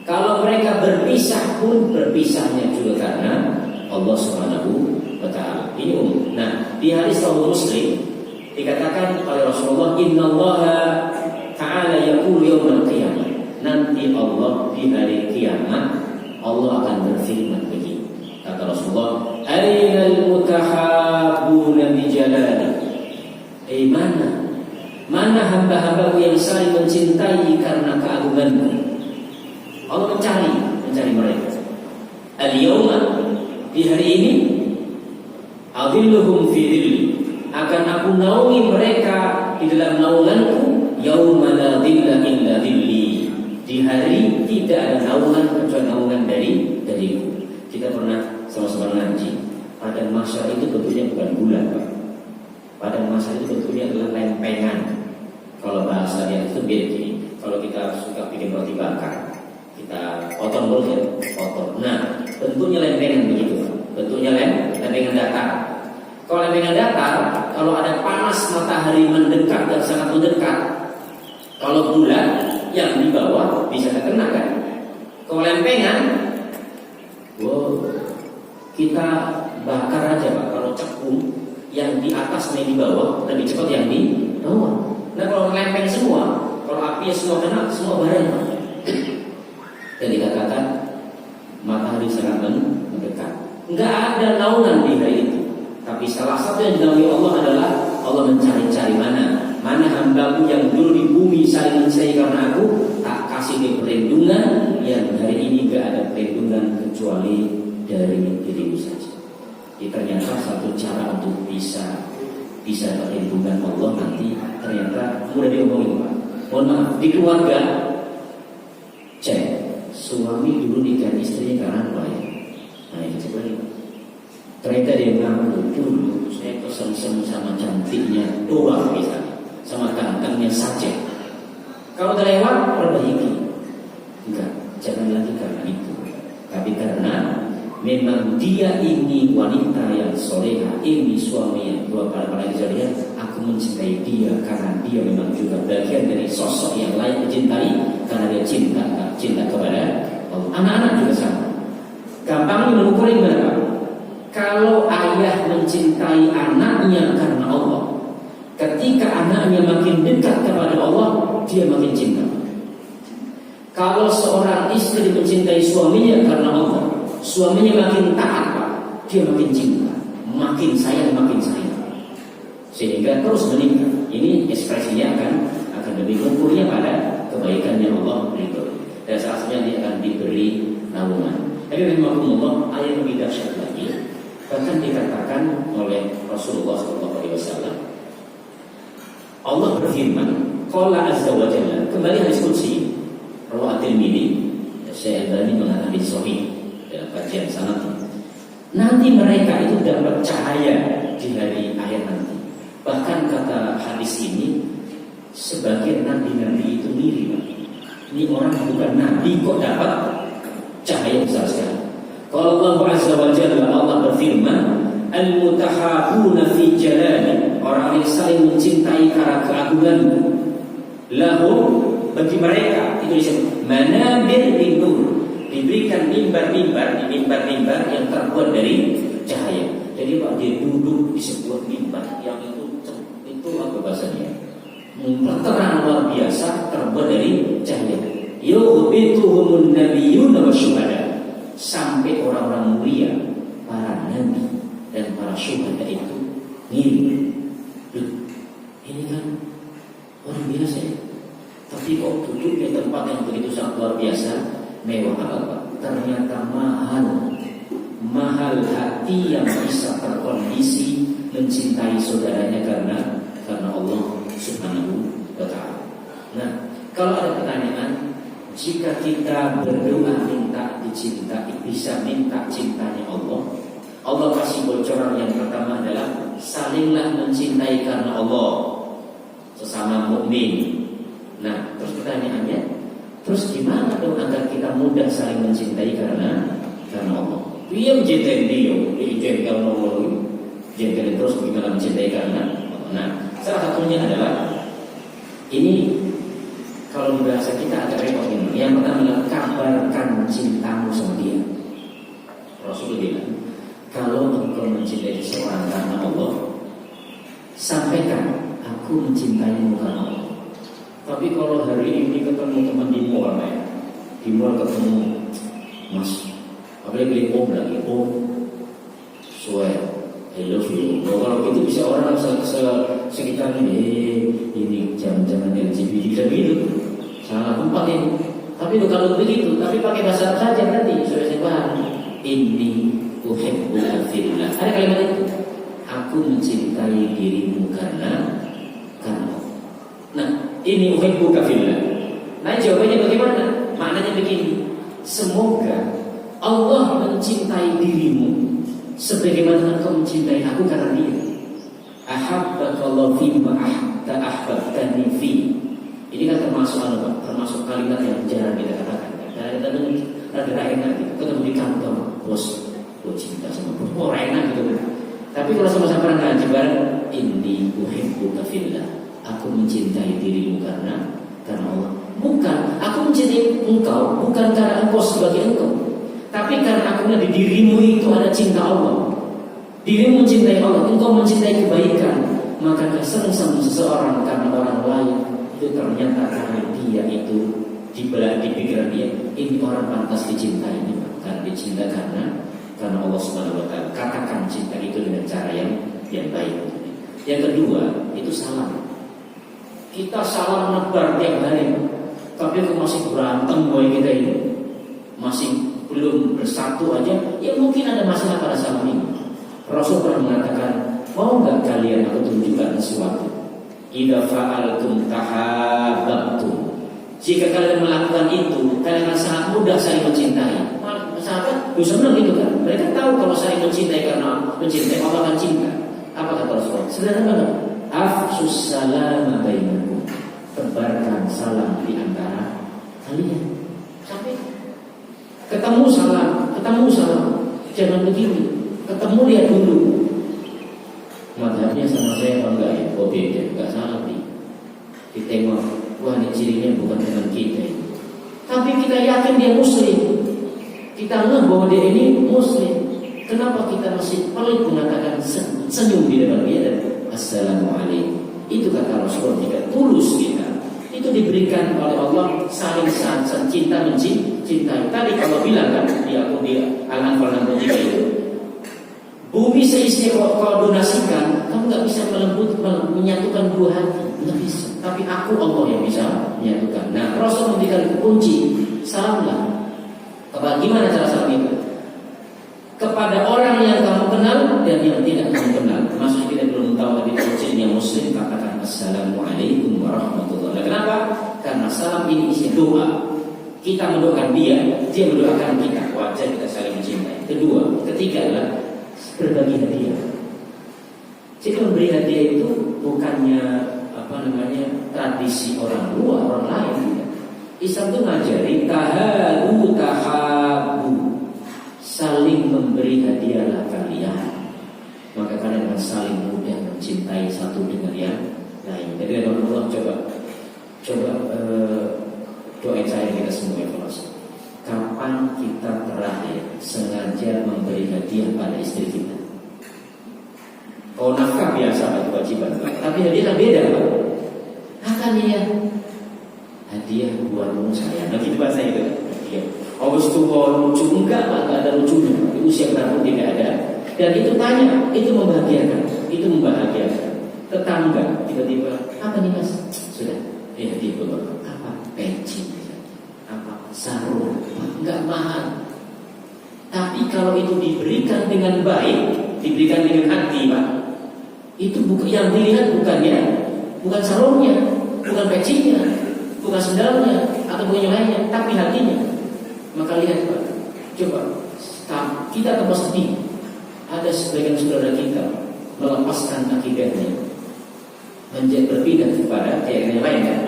Kalau mereka berpisah pun berpisahnya juga karena Allah Subhanahu wa Ta'ala. Ini umum. Nah, di hadis Sahih Muslim dikatakan oleh Rasulullah, innallaha ta'ala yaqulu yaumil qiyamah. Nanti Allah di hari kiamat Allah akan berfirman begini. Kata Rasulullah, ainal mutahabbuna bi jalali. Mana hamba-hambaku yang saling mencintai karena keagunganmu? Allah mencari mereka. Al-yawma, di hari ini, adilluhum fi dhilli, akan aku naungi mereka di dalam naunganku, yauma la dhilla illa dhilli. Di hari tidak ada naungan kecuali naungan dariku. Kita pernah sama-sama ngaji. Padang mahsyar itu bentuknya bukan bulan, Pak. Padang mahsyar itu bentuknya adalah lempengan. Kalau bahasa dia itu beda gini. Kalau kita suka bikin roti bakar, kita potong dulu ya, potong. Nah, bentuknya lempengan begitu. Bentuknya lempengan datar. Kalau lempengan datar, kalau ada panas matahari mendekat dan sangat mendekat, kalau bulan yang di bawah bisa terkena kan? Kalau lempengan, kita bakar aja Pak. Kalau cekung, yang di atas dan di bawah lebih cepat yang di bawah. Nah kalau lempeng semua, kalau api semua kena, semua bareng. Dan dikatakan matahari sangat mendekat. Enggak ada naungan di hari itu. Tapi salah satu yang dinaungi Allah adalah Allah mencari-cari mana hambaku yang dulu di bumi saling mencintai karena aku, tak kasih dia perlindungan yang hari ini enggak ada perlindungan kecuali dari dirimu saja. Jadi ternyata satu cara untuk bisa perlindungan Allah nanti ternyata mudah diomongin Pak. Mohon maaf, di keluarga cek suami dulu nikah istrinya karena apa ya? Nah itu coba nih. Ternyata dia mengaku dulu saya kesem-sem sama cantiknya doang misalnya, sama gantengnya saja. Kalau terlewat perbaiki. Enggak, jangan lagi karena itu. Tapi karena memang dia ini wanita yang soleha, ini suami yang dua para jariah, aku mencintai dia karena dia memang juga bagian dari sosok yang layak dicintai karena dia cinta kepada Allah. Anak-anak juga sama. Gampangnya mengukur gimana? Kalau ayah mencintai anaknya karena Allah, ketika anaknya makin dekat kepada Allah, dia makin cinta. Kalau seorang istri mencintai suaminya karena Allah, suaminya makin taat Pak, dia makin cinta, makin sayang. Sehingga terus meningkat. Ini ekspresinya akan lebih ukurnya pada kebaikan yang Allah berikan. Dan salah satunya dia akan diberi naungan. Tapi memang Allah ayat lebih dahsyat lagi. Bahkan dikatakan oleh Rasulullah SAW, Allah berfirman, Qala azza wa jalla, kembali hadis qudsi, Rawahu At-Tirmidzi, Syekh Albani mengatakan hadis sahih dalam kajian sanad. Nanti mereka itu dapat cahaya di hari akhir nanti. Bahkan kata hadis ini, Sebagian nabi-nabi itu mirip. Ini orang bukan nabi kok dapat cahaya besar sekali. Kalau Allah Azza wa Jalla, Allah berfirman, al-mutahabuna fi jalali, orang yang saling mencintai karena keagungan. Lahum, bagi mereka itu disebut manabir min nur, diberikan mimbar-mimbar, di mimbar-mimbar yang terbuat dari cahaya. Jadi Pak, dia duduk di sebuah mimbar yang itu apa bahasanya? Terang luar biasa, terbuat dari cahaya. Yuhbituhumun nabiyyuna wasyuhada, sampai orang-orang mulia, para nabi dan para syuhada itu ngiri. Ini kan orang biasa ya. Tapi kok duduk di tempat yang begitu sangat luar biasa, mewah apa? Ternyata mahal hati yang bisa terkondisi mencintai saudaranya karena Allah Subhanahu wa Ta'ala. Nah, kalau ada pertanyaan, jika kita berdoa minta dicintai, bisa minta cintanya Allah. Allah kasih bocoran yang pertama adalah salinglah mencintai karena Allah, sesama mukmin. Nah, terus pertanyaannya, terus gimana dong agar kita mudah saling mencintai karena Allah? Dia mencintai dia, karena Allah, jadi terus gimana mencintai karena Allah? Nah, salah satunya adalah ini, kalau di bahasa kita agak repot ini. Yang pertama adalah kabarkan cintamu sama dia. Rasulullah bilang, kalau engkau mencintai seseorang karena Allah, sampaikan, aku mencintaimu karena Allah. Tapi kalau hari ini ketemu teman di mall, di mall ketemu Mas, apalagi Om lagi, Om, swear, I love you. Kalau gitu bisa orang sekitar ini jam-jaman LGBT bisa gitu, salah tempat ini. Tapi kalau begitu, tapi pakai bahasa Arab saja nanti sudah saya paham. Ini uhibbuka fillah. Ada kalimat itu. Aku mencintai dirimu karena. Nah, ini uhibbuka fillah. Nah, jawabannya bagaimana? Maknanya begini. Semoga Allah mencintai dirimu sebagaimana engkau mencintai aku karena dia. Ahabbakallahu fima ahbabtani fi. Ini kan termasuk kalimat yang jarang kita katakan. Kadang-kadang ada enak gitu. Ketemu di kantor, bos, gue cinta sama bos, enak gitu. Tapi kalau sama-sama ngaji bareng, ini uhibbuka fillah. Aku mencintai dirimu karena Allah. Bukan, aku mencintai engkau bukan karena engkau sebagai engkau, tapi karena aku melihat di dirimu itu ada cinta Allah. Dirimu mencintai Allah, engkau mencintai kebaikan, maka kesenangan seseorang karena orang lain itu ternyata karena dia itu di pikiran dia, ini orang pantas dicintai, karena dicinta karena Allah Subhanahu wa Ta'ala. Katakan cinta itu dengan cara yang baik. Yang kedua itu salam. Kita salam nebar tiap hari, tapi kok masih berantem boy kita ini, masih belum bersatu aja. Ya mungkin ada masalah pada salam ini. Rasul pernah mengatakan, mau nggak kalian aku tunjukkan sesuatu? Idza fa'altum tahabbtum. Jika kalian melakukan itu, kalian akan sangat mudah saling mencintai. Sahabat bisa bilang gitu kan? Mereka tahu kalau saling mencintai karena mencintai Allah akan cinta. Apa kata Rasul? Sederhana banget. Afsus salam bainakum. Tebarkan salam di antara kalian. Sampai ketemu salam. Jangan begini. Ketemu lihat dulu. Madhabnya sama saya apa enggak ya? Oh beda, enggak salah nih. Ditengok, wah ini cirinya bukan teman kita. Tapi kita yakin dia muslim. Kita ngeh bahwa dia ini muslim. Kenapa kita masih pelit mengatakan senyum di depan dia dan Assalamualaikum. Itu kata Rasulullah, jika tulus kita, itu diberikan oleh Allah saling cinta mencintai. Tadi kalau bilang kan di Al-Anfal 63 itu, bumi seisinya kau donasikan, kamu nggak bisa menyatukan dua hati, nggak bisa. Tapi aku Allah yang bisa menyatukan. Nah, Rasul memberikan kunci, salamlah. Bagaimana cara salam itu? Kepada orang yang kamu kenal dan yang tidak kamu kenal. Maksudnya kita belum tahu tadi kuncinya muslim, katakan Assalamualaikum warahmatullahi wabarakatuh. Kenapa? Karena salam ini isi doa. Kita mendoakan dia mendoakan kita. Wajar kita saling mencintai. Ketiga adalah berbagi hadiah. Jadi memberi hadiah itu bukannya tradisi orang luar, orang lain. Islam itu ngajari tahabu tahabu, saling memberi hadiahlah kalian, maka kalian akan saling mudah mencintai satu dengan yang lain. Jadi Allah coba doain saya kita semua ya Allah. Kapan kita terakhir sengaja memberi hadiah pada istri kita? Kalau nafkah biasa itu kewajiban, tapi hadiah beda Pak. Akan ya hadiah buatmu sayang. Nah gitu bahasa itu. Hadiah. Awas itu lucu enggak Pak? Enggak ada lucunya. Di usia berapa tidak ada. Dan itu tanya, itu membahagiakan, itu membahagiakan. Tetangga tiba-tiba apa nih Mas? Sudah, ya hadiah buat apa? Peci, apa? Sarung, enggak mahal. Tapi kalau itu diberikan dengan baik, diberikan dengan hati Pak, itu yang dilihat bukan sarungnya, bukan pecinya, bukan sendalnya, atau bukan yang lainnya, tapi hatinya. Maka lihat Pak, coba kita akan sedih. Ada sebagian saudara kita melepaskan akidahnya, menjadi berpindah kepada yang lain kan.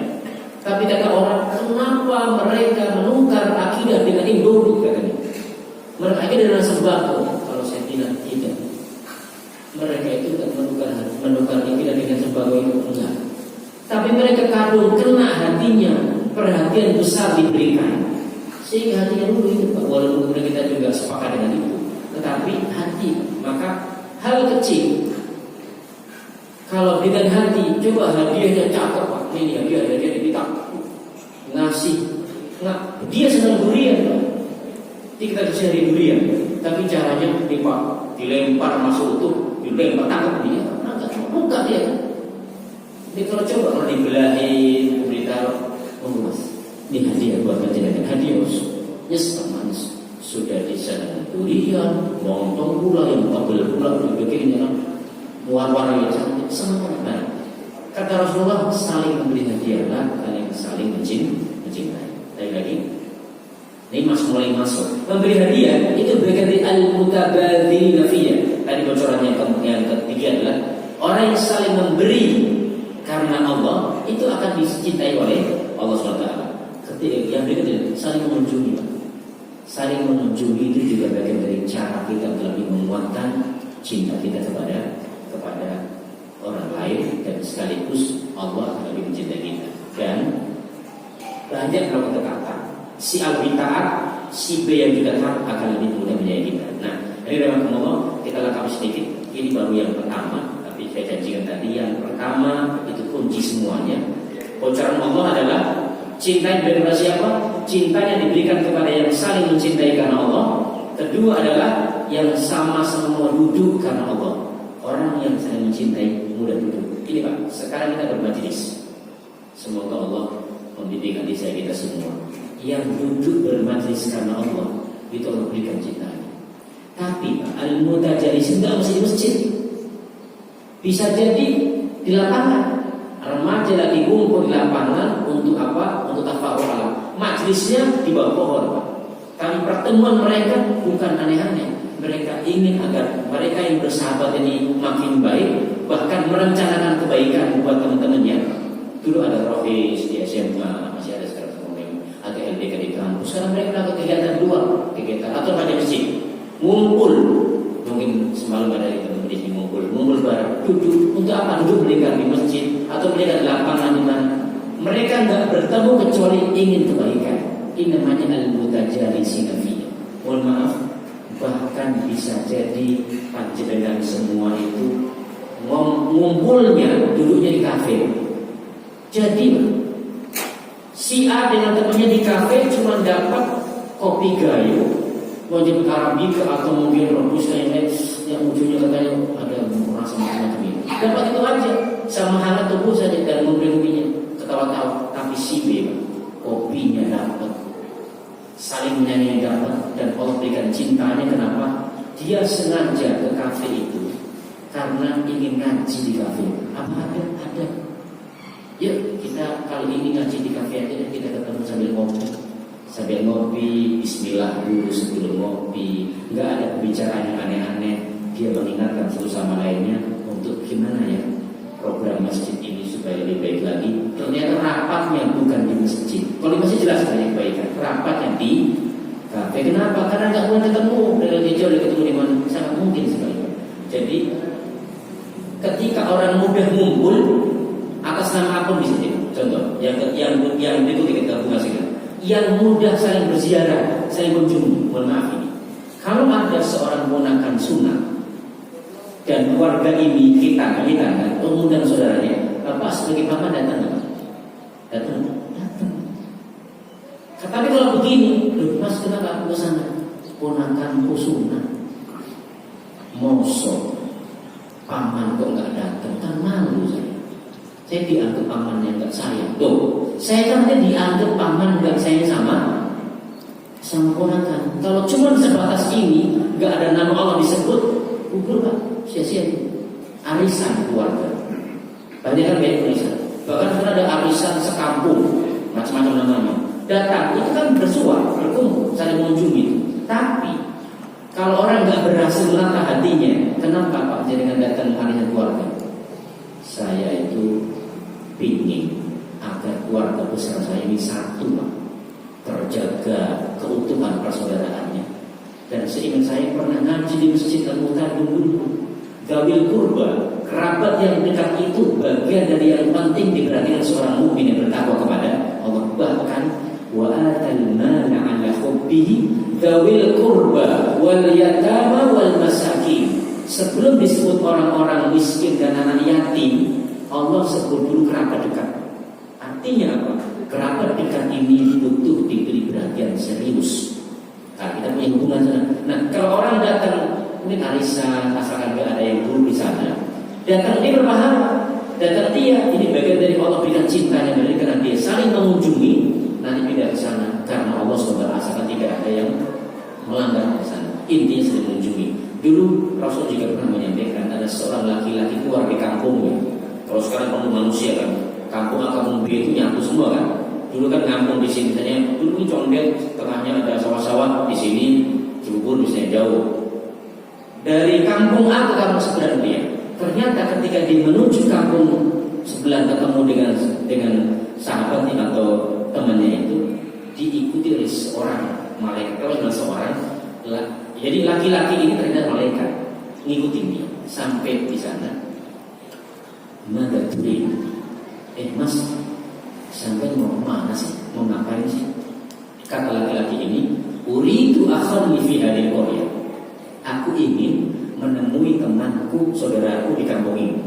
Tapi kata orang, kenapa mereka menukar akidah dengan Indomie katanya? Mereka akidah dengan sembako. Kalau saya bilang tidak. Mereka itu tidak menukar akidah dengan sembako itu enggak. Tapi mereka kadung kena hatinya, perhatian besar diberikan, sehingga hatinya dulu itu Pak. Walaupun kita juga sepakat dengan itu, tetapi hati. Maka hal kecil kalau dengan hati, coba hadiahnya cakep Pak. Ini hadiah kita ngasih, dia senang durian Pak. Kita cari durian, tapi caranya Pak dilempar masuk utuh, dilempar tangkap dia, buka dia. Ini kalau coba kalau dibelahin, ditaruh, mas, ini hadiah buat panjenengan, hadiah nyesel manis. Sudah di sana durian, lontong pula yang kabel pula begini warna yang cantik, semua. Nah, kata Rasulullah, saling memberi hadiahlah, kalian saling mencintai. Lagi, ini mulai masuk. Memberi hadiah itu berarti al-mutabadzil nafiyah. Tadi bocorannya yang ketiga adalah orang yang saling memberi karena Allah itu akan dicintai oleh Allah SWT. Ketika yang berikutnya saling mengunjungi. Saling mengunjungi itu juga bagian dari cara kita lebih menguatkan cinta kita kepada orang lain, dan sekaligus Allah akan lebih mencintai kita. Dan banyak kalau kita kata si A lebih taat, si B yang juga taat akan lebih mudah menyayangi kita. Nah, ini dalam Allah kita lengkapi sedikit. Ini baru yang pertama, tapi saya janjikan tadi yang pertama itu kunci semuanya. Bocoran Allah adalah cinta yang diberikan kepada siapa? Cinta yang diberikan kepada yang saling mencintai karena Allah. Kedua adalah yang sama-sama duduk karena Allah. Orang yang saling mencintai mudah duduk. Ini Pak, sekarang kita bermajlis. Semoga Allah mendidik hati saya kita semua. Yang duduk bermajlis karena Allah itu Allah berikan cintanya. Tapi Pak, al-mutajalis tidak mesti di masjid. Bisa jadi di lapangan. Remaja lagi kumpul di lapangan untuk apa? Untuk tafakuran. Majlisnya di bawah pohon Pak. Tapi pertemuan mereka bukan aneh-aneh. Mereka ingin agar mereka yang bersahabat ini makin baik, bahkan merencanakan kebaikan buat teman-temannya. Dulu ada Rofis di SMA, masih ada sekarang ada LDK di kampus. Sekarang mereka melakukan kegiatan luar, kegiatan atau pada masjid, ngumpul. Mungkin semalam ada di teman di ngumpul bareng, duduk untuk apa? Duduk mereka di masjid atau mereka di lapangan di mana? Mereka nggak bertemu kecuali ingin kebaikan. Ini namanya al-mutajalisi nafiyah. Mohon maaf. Bahkan bisa jadi panjenengan semua itu ngumpulnya duduknya di kafe. Jadi si A dengan temannya di kafe cuma dapat kopi gayo, wajib Arabica atau mungkin robusta yang ujungnya katanya ada rasa macam ini. Dapat itu aja sama hangat tubuh saja dan memberi kopinya ketawa-tawa. Tapi si B kopinya dapat, saling menyanyi dapat, dan Allah berikan cintanya. Kenapa? Dia sengaja ke kafe itu karena ingin ngaji di kafe. Apa ada? Ada. Yuk kita kali ini ngaji di kafe aja, kita ketemu sambil ngopi, bismillah dulu sebelum ngopi. Nggak ada pembicaraan yang aneh-aneh. Dia mengingatkan satu sama lainnya untuk gimana ya program masjid ini supaya lebih kafe. Kenapa? Karena nggak boleh ketemu. Dari jauh ketemu di mana? Sangat mungkin sekali. Jadi ketika orang mudah ngumpul atas nama apapun bisa jadi. Contoh yang berikut kita buka. Yang mudah saling berziarah, saling berkunjung. Mohon maaf ini. Kalau ada seorang ponakan sunnah dan keluarga ini kita kan, mengundang saudaranya, Bapak sebagai paman datang. Tapi kalau begini, Mas kenapa aku ke sana? Ponakanku sunnah, mosok paman kok nggak datang? Kan malu saya. Saya dianggap paman yang nggak sayang. Tuh, saya kan dianggap paman nggak sayang sama ponakan. Kalau cuma sebatas ini, nggak ada nama Allah disebut, gugur Pak, sia-sia. Arisan keluarga, banyak kan banyak arisan. Bahkan kan ada arisan sekampung, macam-macam namanya. Datang itu kan bersuara, berkumpul, saling mengunjungi. Tapi kalau orang nggak berhasil menata hatinya, kenapa Pak jaringan datang arisan keluarga? Saya itu ingin agar keluarga besar saya ini satu, Pak, terjaga keutuhan persaudaraannya. Dan seingat saya pernah ngaji di masjid Al-Mu'tad dulu. Zawil kurba, kerabat yang dekat itu bagian dari yang penting diperhatikan seorang mukmin yang bertakwa kepada Allah. Bahkan wa atal mala 'ala hubbihi zawil kurba wal yatama wal masakin. Sebelum disebut orang-orang miskin dan anak yatim, Allah sebut dulu kerabat dekat. Artinya apa? Kerabat dekat ini butuh diberi perhatian serius. Nah, kita punya hubungan sana. Nah, kalau orang datang mungkin arisan, asalkan gak ada yang dulu di sana, datang dia berpahala, datang dia, ini bagian dari Allah berikan cintanya dari karena dia saling mengunjungi, nanti pindah ke sana karena Allah SWT asalkan tidak ada yang melanggar ke sana. Intinya saling mengunjungi. Dulu Rasul juga pernah menyampaikan ada seorang laki-laki keluar di kampungnya. Kalau sekarang kampung manusia kan, kampung A, kampung B itu nyatu semua kan. Dulu kan kampung di sini, misalnya dulu ini Condet, tengahnya ada sawah-sawah, di sini Cibubur misalnya jauh. Dari kampung A ke kampung sebelah dia. Ternyata ketika dia menuju kampung sebelah ketemu dengan sahabatnya atau temannya itu, diikuti oleh seorang malaikat. Kalau seorang, jadi laki-laki ini ternyata malaikat ngikutin dia sampai di sana. Madaturi, Mas, sampai mau kemana sih? Mau ngapain sih? Kata laki-laki ini, uridu akhani fi hadhihi qaryah. Aku ingin menemui temanku, saudaraku di kampung ini.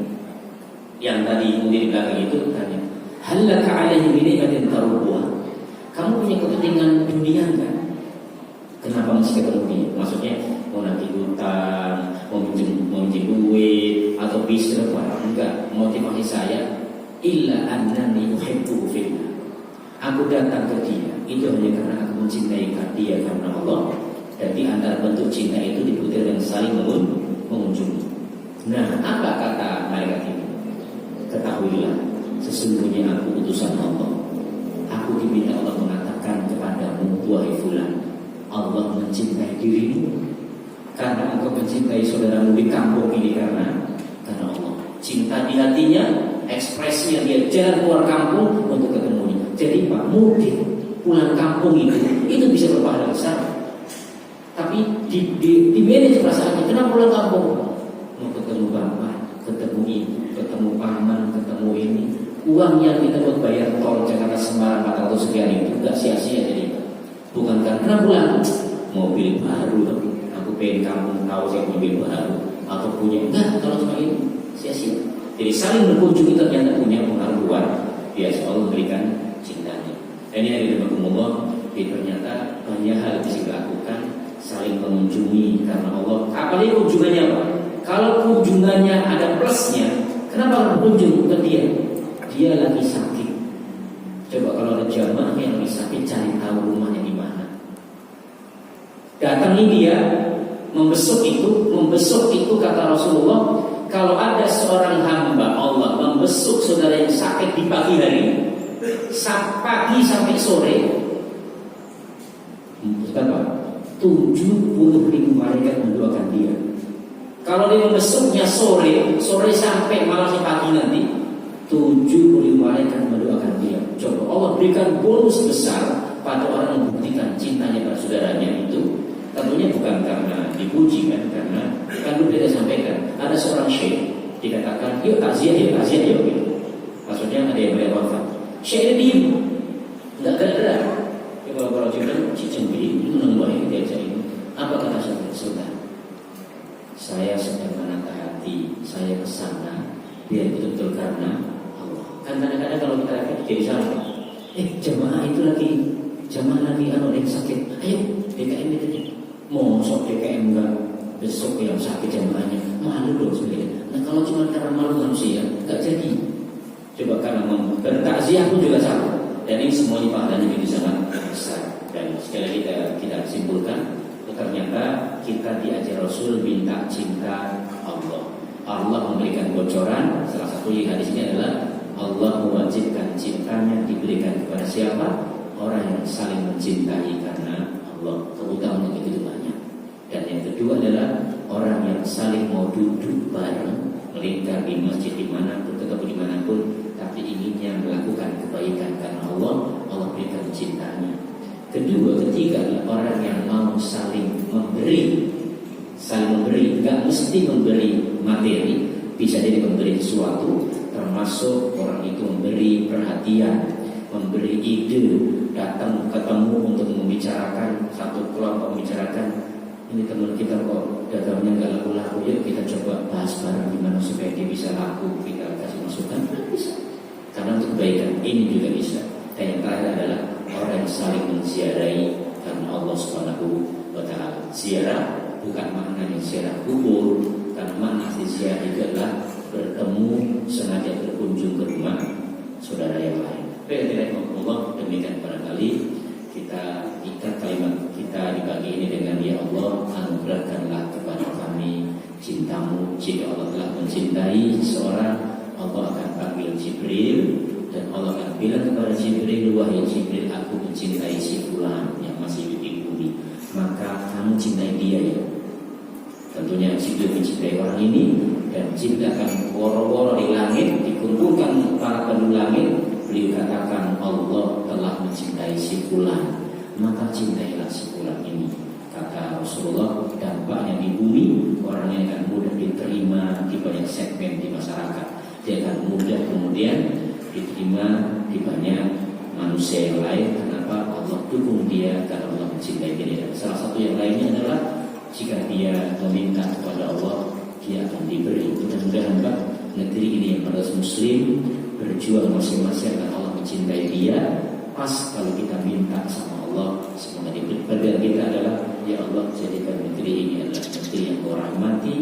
Yang tadi di belakang itu tanya, hal laka alaihi min ni'matin tarubbuha? Kamu punya kepentingan dunia enggak? Kenapa mesti ketemu dia? Maksudnya mau nanti hutang, mau minjem duit atau bisnis apa? Enggak. Motivasi saya illa annani uhibbu fillah. Aku datang ke dia itu hanya karena aku mencintai dia karena Allah. Dan di antara bentuk cinta itu dibutuhkan dengan saling mengunjungi. Nah, apa kata malaikat ini? Ketahuilah, sesungguhnya aku utusan Allah. Aku diminta Allah mengatakan kepadamu, wahai fulan, Allah mencintai dirimu karena engkau mencintai saudaramu di kampung ini karena Allah. Cinta di hatinya, ekspresinya dia jalan keluar kampung untuk ketemu. Jadi Pak, mudik pulang kampung itu bisa berpahala besar. Tapi di manage perasaannya. Kenapa pulang kampung? Mau ketemu bapak, ketemu ibu, ketemu paman, ketemu ini. Uang yang kita buat bayar tol Jakarta Semarang 400 sekian itu gak sia-sia jadi. Bukan karena pulang mobil baru, aku pengen kampung tahu saya punya mobil baru atau punya enggak. Kalau cuma itu sia-sia. Jadi saling berkunjung itu ternyata punya pengaruh luar biasa. Allah memberikan cintanya. Dan ini hari Allah, ternyata banyak hal bisa dilakukan saling mengunjungi karena Allah. Apalagi kunjungannya apa? Kalau kunjungannya ada plusnya, kenapa berkunjung ke dia? Dia lagi sakit. Coba kalau ada jamaah yang lagi sakit, cari tahu rumahnya di mana. Datangi dia, membesuk itu kata Rasulullah. Kalau ada seorang hamba Allah membesuk saudara yang sakit di pagi hari, pagi sampai sore, berapa? 70.000 malaikat mendoakan dia. Kalau dia membesuknya sore sampai malam pagi nanti, 70.000 malaikat mendoakan dia. Coba Allah berikan bonus besar Apa ada orang membuktikan cintanya pada saudaranya itu? Tentunya bukan karena dipuji kan, karena kan dulu kita sampaikan ada seorang syekh dikatakan yuk takziah yuk gitu. Maksudnya ada yang boleh wafat. Syekh ini diem, nggak gerak. Kalau bilang si cembi itu nembak ini diajak ini. Apa kata saudara? Saya sedang menata hati, saya kesana biar betul-betul karena Allah. Kan kadang-kadang kalau kita lihat jadi salah. Jemaah itu lagi yang sakit. Ayo DKM itu. Mau sok DKM enggak besok yang sakit jemaahnya malu dong sebenarnya. Nah kalau cuma karena malu manusia enggak jadi. Coba karena bertakziah pun juga sama. Dan ini semuanya pahalanya jadi sangat besar. Dan sekali lagi kita simpulkan, ternyata kita diajar Rasul minta cinta Allah. Allah memberikan bocoran. Salah satu yang hadis ini adalah Allah mewajibkan cintanya diberikan kepada siapa? Orang yang saling mencintai karena Allah. Keutamaan itu banyak. Dan yang kedua adalah orang yang saling mau duduk bareng, melingkar di masjid dimanapun, tetap dimanapun, tapi inginnya melakukan kebaikan karena Allah, Allah berikan cintanya. Kedua, ketiga adalah orang yang mau saling memberi, nggak mesti memberi materi, bisa jadi memberi sesuatu, termasuk orang itu memberi perhatian, memberi ide, datang ketemu untuk membicarakan satu kelompok, membicarakan ini teman kita kok dagangnya nggak laku-laku, yuk kita coba bahas bareng gimana supaya dia bisa laku, kita kasih masukan, bisa. Karena untuk kebaikan ini juga bisa. Dan yang terakhir adalah orang yang saling menziarahi karena Allah Subhanahu wa Ta'ala. Ziarah bukan maknanya ziarah kubur, karena makna ziarah itu adalah bertemu, sengaja berkunjung ke rumah saudara yang lain. Bismillahirrahmanirrahim. Demikian barangkali kita ikat kalimat kita di pagi ini dengan ya Allah, anugerahkanlah kepada kami cintamu. Jika Allah telah mencintai seseorang, Allah akan panggil Jibril dan Allah akan bilang kepada Jibril, wahai Jibril, aku mencintai si fulan yang masih hidup di bumi, maka kamu cintai dia ya. Tentunya Jibril mencintai orang ini dan Jibril akan woro-woro di langit, dikumpulkan para penduduk langit. Beliau katakan Allah telah mencintai si fulan, maka cintailah si fulan ini. Kata Rasulullah, dampaknya di bumi orang yang akan mudah diterima di banyak segmen di masyarakat. Dia akan mudah kemudian diterima di banyak manusia yang lain. Kenapa? Allah dukung dia karena Allah mencintai dia. Salah satu yang lainnya adalah jika dia meminta kepada Allah, dia akan diberi. Mudah-mudahan Pak, negeri ini yang pada Muslim berjuang masing-masing agar Allah mencintai dia. Pas kalau kita minta sama Allah, semoga diberikan kita adalah ya Allah, jadikan negeri ini adalah negeri yang kau rahmati,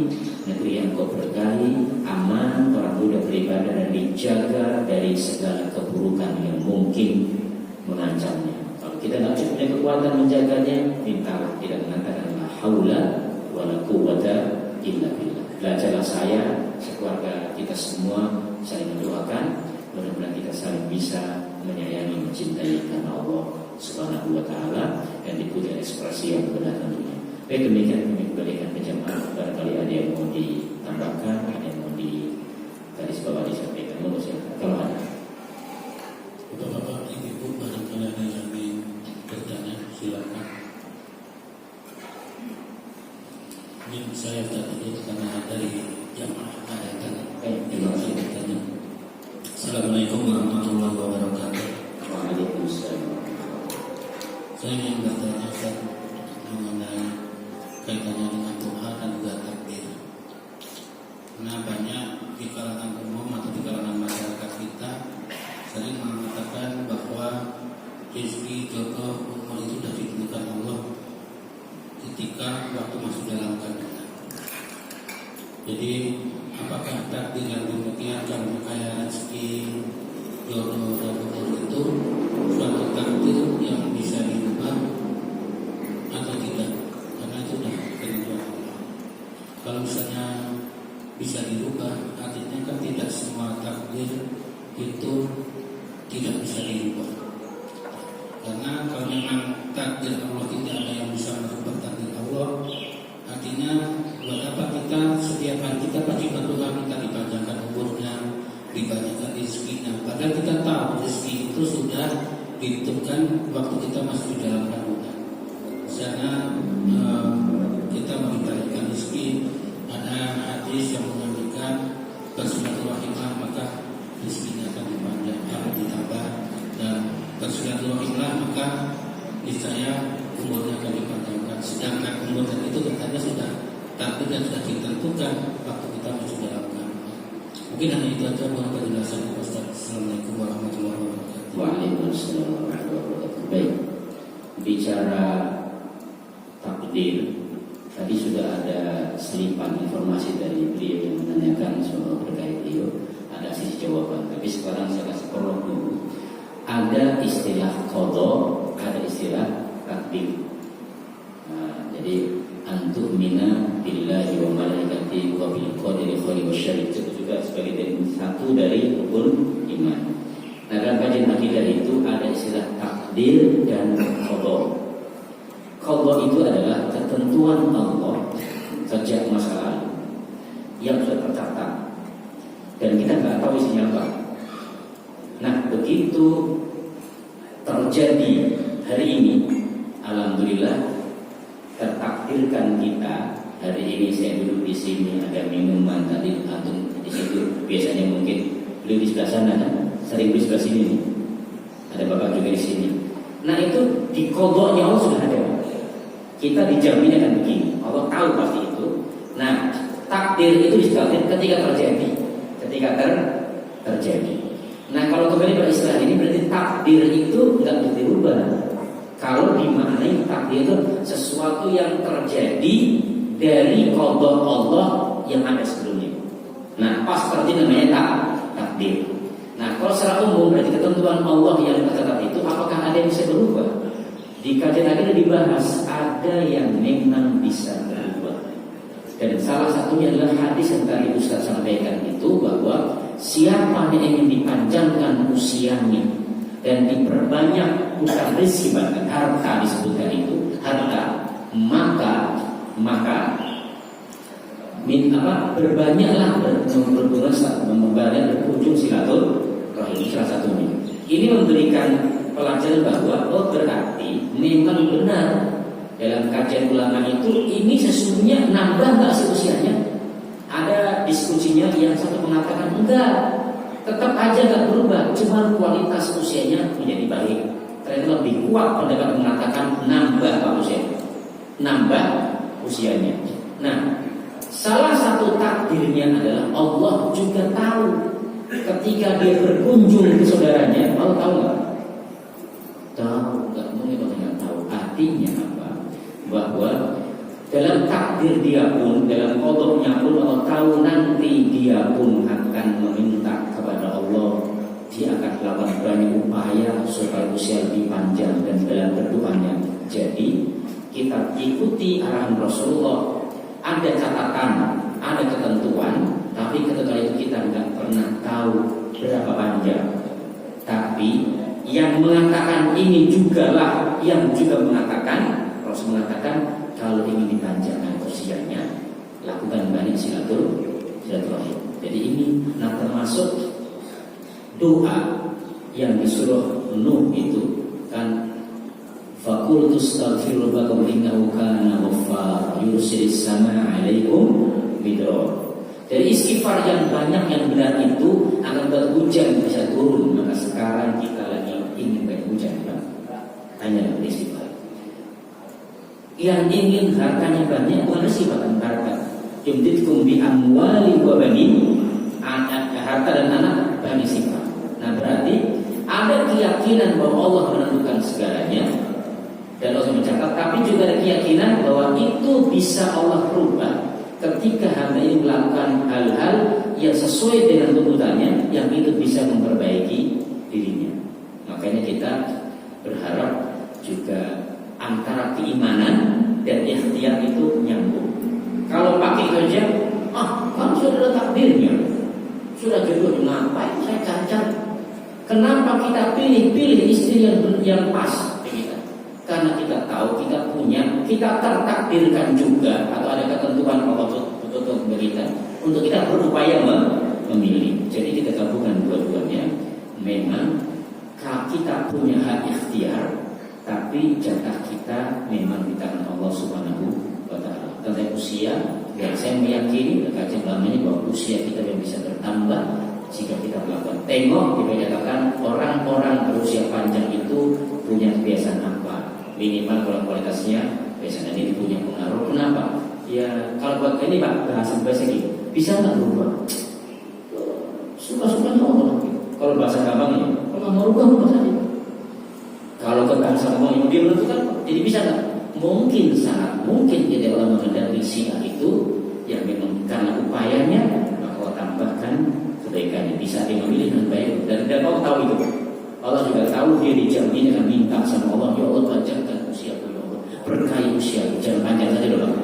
negeri yang kau berkahi, aman, orang muda beribadah dan dijaga dari segala keburukan yang mungkin mengancamnya. Kalau kita tidak punya kekuatan menjaganya, mintalah, tidak mengatakan la haula wala quwwata illa billah. Belajarlah saya, sekeluarga kita semua saling mendoakan, mudah-mudahan kita saling bisa menyayangi, mencintai karena Allah Subhanahu wa Ta'ala dan diikuti ekspresi yang benar tentunya. Baik, demikian kami kembalikan ke jemaah. Barangkali ada yang mau ditambahkan, ada yang mau garis bawah disampaikan, mau silakan kalau ada. Bapak, Ibu, barangkali ada yang ingin bertanya, silakan. Ini saya tadi karena dari jamaah ada yang tanya. Terima kasih bertanya. Assalamualaikum warahmatullahi wabarakatuh. Waalaikumsalam. Saya ingin bertanya mengenai kaitannya dengan Tuhan dan juga takdir. Nah, banyak di kalangan umum atau di kalangan masyarakat kita sering mengatakan bahwa rezeki, jodoh, umur itu sudah ditentukan Allah ketika waktu masuk dalam kandungan. Jadi apakah takdir yang demikian dalam kekayaan rezeki, jodoh dan umur itu suatu takdir yang bisa dirubah atau tidak? Karena itu sudah ketentuan Allah. Kalau misalnya bisa dirubah, artinya kan tidak semua takdir itu tidak bisa dirubah. Karena kalau memang takdir Allah tidak ada yang bisa merubah takdir Allah, artinya buat apa kita setiap hari kita pasti berdoa minta dipanjangkan umurnya, dibanyakan rezekinya. Padahal kita tahu rezeki itu sudah ditentukan waktu kita masih di dalam kandungan. Misalnya kita memberikan rezeki, ada hadis yang menyampaikan bersilaturahimlah maka rezekinya akan ditambah, dan bersilaturahimlah maka niscaya umurnya akan dipanjangkan. Sedangkan umur itu katanya sudah takdir dan sudah ditentukan waktu kita masih dalam kandungan. Mungkin hanya itu aja mohon penjelasan Ustaz. Assalamualaikum warahmatullahi wabarakatuh. Waalaikumsalam warahmatullahi wabarakatuh. Baik, bicara takdir, tadi sudah ada selipan informasi dari beliau yang menanyakan soal terkait beliau, ada sisi jawaban. Tapi sekarang saya kasih prolog dulu. Ada istilah qada, ada istilah takdir. Nah, jadi antu'mina billahi wa malaikatihi wa bil qadari khairi wa syarri, itu juga sebagai satu dari rukun iman. Nah, dalam kajian akidah itu ada istilah takdir dan qada. Qada itu adalah ketentuan Allah sejak masa lalu yang sudah tercatat dan kita nggak tahu isinya apa. Nah, begitu terjadi hari ini, alhamdulillah tertakdirkan kita hari ini. Saya duduk di sini, ada minuman tadi antum di situ. Biasanya mungkin beliau di sebelah sana, kan? Sering di sebelah sini nih. Ada bapak juga di sini. Nah, itu di qadanya Allah sudah ada. Kita dijamin akan begini. Allah tahu pasti itu. Nah, takdir itu disebutkan ketika terjadi. Ketika terjadi. Nah, kalau kembali pada istilah ini berarti takdir itu nggak bisa dirubah. Kalau dimaknai takdir itu sesuatu yang terjadi dari qada Allah yang ada sebelumnya. Nah, pas terjadi namanya takdir. Nah, kalau secara umum berarti ketentuan Allah yang tercatat itu apakah ada yang bisa berubah? Di kajian akhir dibahas ada yang memang bisa berubah. Dan salah satunya adalah hadis yang tadi Ustaz sampaikan itu, bahwa siapa yang ingin dipanjangkan usianya dan diperbanyak bukan rezeki bahkan harta disebutkan itu harta, maka berbanyaklah berhubungan berkunjung silaturahim, salah satunya. Ini memberikan pelajaran bahwa berarti memang benar dalam kajian ulama itu ini sesungguhnya nambah nggak sih usianya? Ada diskusinya, yang satu mengatakan enggak, tetap aja nggak berubah, cuma kualitas usianya menjadi baik. Ternyata lebih kuat pendapat mengatakan nambah usianya, nambah usianya. Nah, salah satu takdirnya adalah Allah juga tahu ketika dia berkunjung ke saudaranya. Allah tahu nggak? Tahu, nggak mungkin Allah nggak tahu. Artinya apa? Bahwa dalam takdir dia pun, dalam qadanya pun Allah tahu nanti dia pun akan meminta kepada Allah. Dia akan melakukan banyak upaya supaya usia lebih panjang dan dalam berdoanya. Jadi kita ikuti arahan Rasulullah. Ada catatan, ada ketentuan, tapi ketentuan itu kita nggak pernah tahu berapa panjang. Tapi yang mengatakan ini jugalah yang juga mengatakan, Rasul mengatakan kalau ingin dipanjangkan usianya, lakukan banyak silaturahim. Jadi ini termasuk doa yang disuruh Nuh itu kan, faqultu astaghfiru lakum innahu kana ghaffar yursilis samaa 'alaikum midrar. Dari istighfar yang banyak yang benar itu akan membuat hujan bisa turun. Maka sekarang kita lagi ingin banyak hujan, kan? Hanya istighfar. Yang ingin hartanya banyak bukan istighfar, harta. Yumditkum bi amwali wa banin, harta dan anak bahan istighfar. Nah, berarti ada keyakinan bahwa Allah menentukan segalanya dan Allah mencatat, tapi juga ada keyakinan bahwa itu bisa Allah rubah ketika hamba ini melakukan hal-hal yang sesuai dengan tuntutannya, yang itu bisa memperbaiki dirinya. Makanya kita berharap juga antara keimanan dan ikhtiar itu nyambung. Kalau pakai kerja, kan sudah ada takdirnya, sudah jodoh, ngapain saya cacat? Kenapa kita pilih istri yang pas? Karena kita tahu kita punya, kita tertakdirkan juga, atau ada ketentuan Allah untuk kita, untuk kita berupaya memilih. Jadi kita gabungkan dua-duanya. Memang kita punya hak saya meyakini kajian lamanya bahwa usia kita yang bisa bertambah jika kita melakukan. Tengok diberitakan orang-orang berusia panjang itu punya kebiasaan apa? Minimal kalau kualitasnya biasanya ini punya pengaruh. Kenapa? Ya kalau buat ini Pak bahasa gitu bisa nggak berubah? Suka-sukanya Allah. Kalau bahasa gampangnya, kalau mau rubah saja. Kalau ke bahasa ngomong yang dia menentukan, jadi bisa nggak? Mungkin sangat mungkin jadi Allah mengendaki syiah itu yang memang karena upayanya maka Allah tambahkan kebaikannya. Bisa dia memilih dengan baik dan Allah tahu itu. Allah juga tahu dia di jam ini akan minta sama Allah, ya Allah panjangkan usiaku ya Allah, berkahi usiaku, jangan panjang saja doang.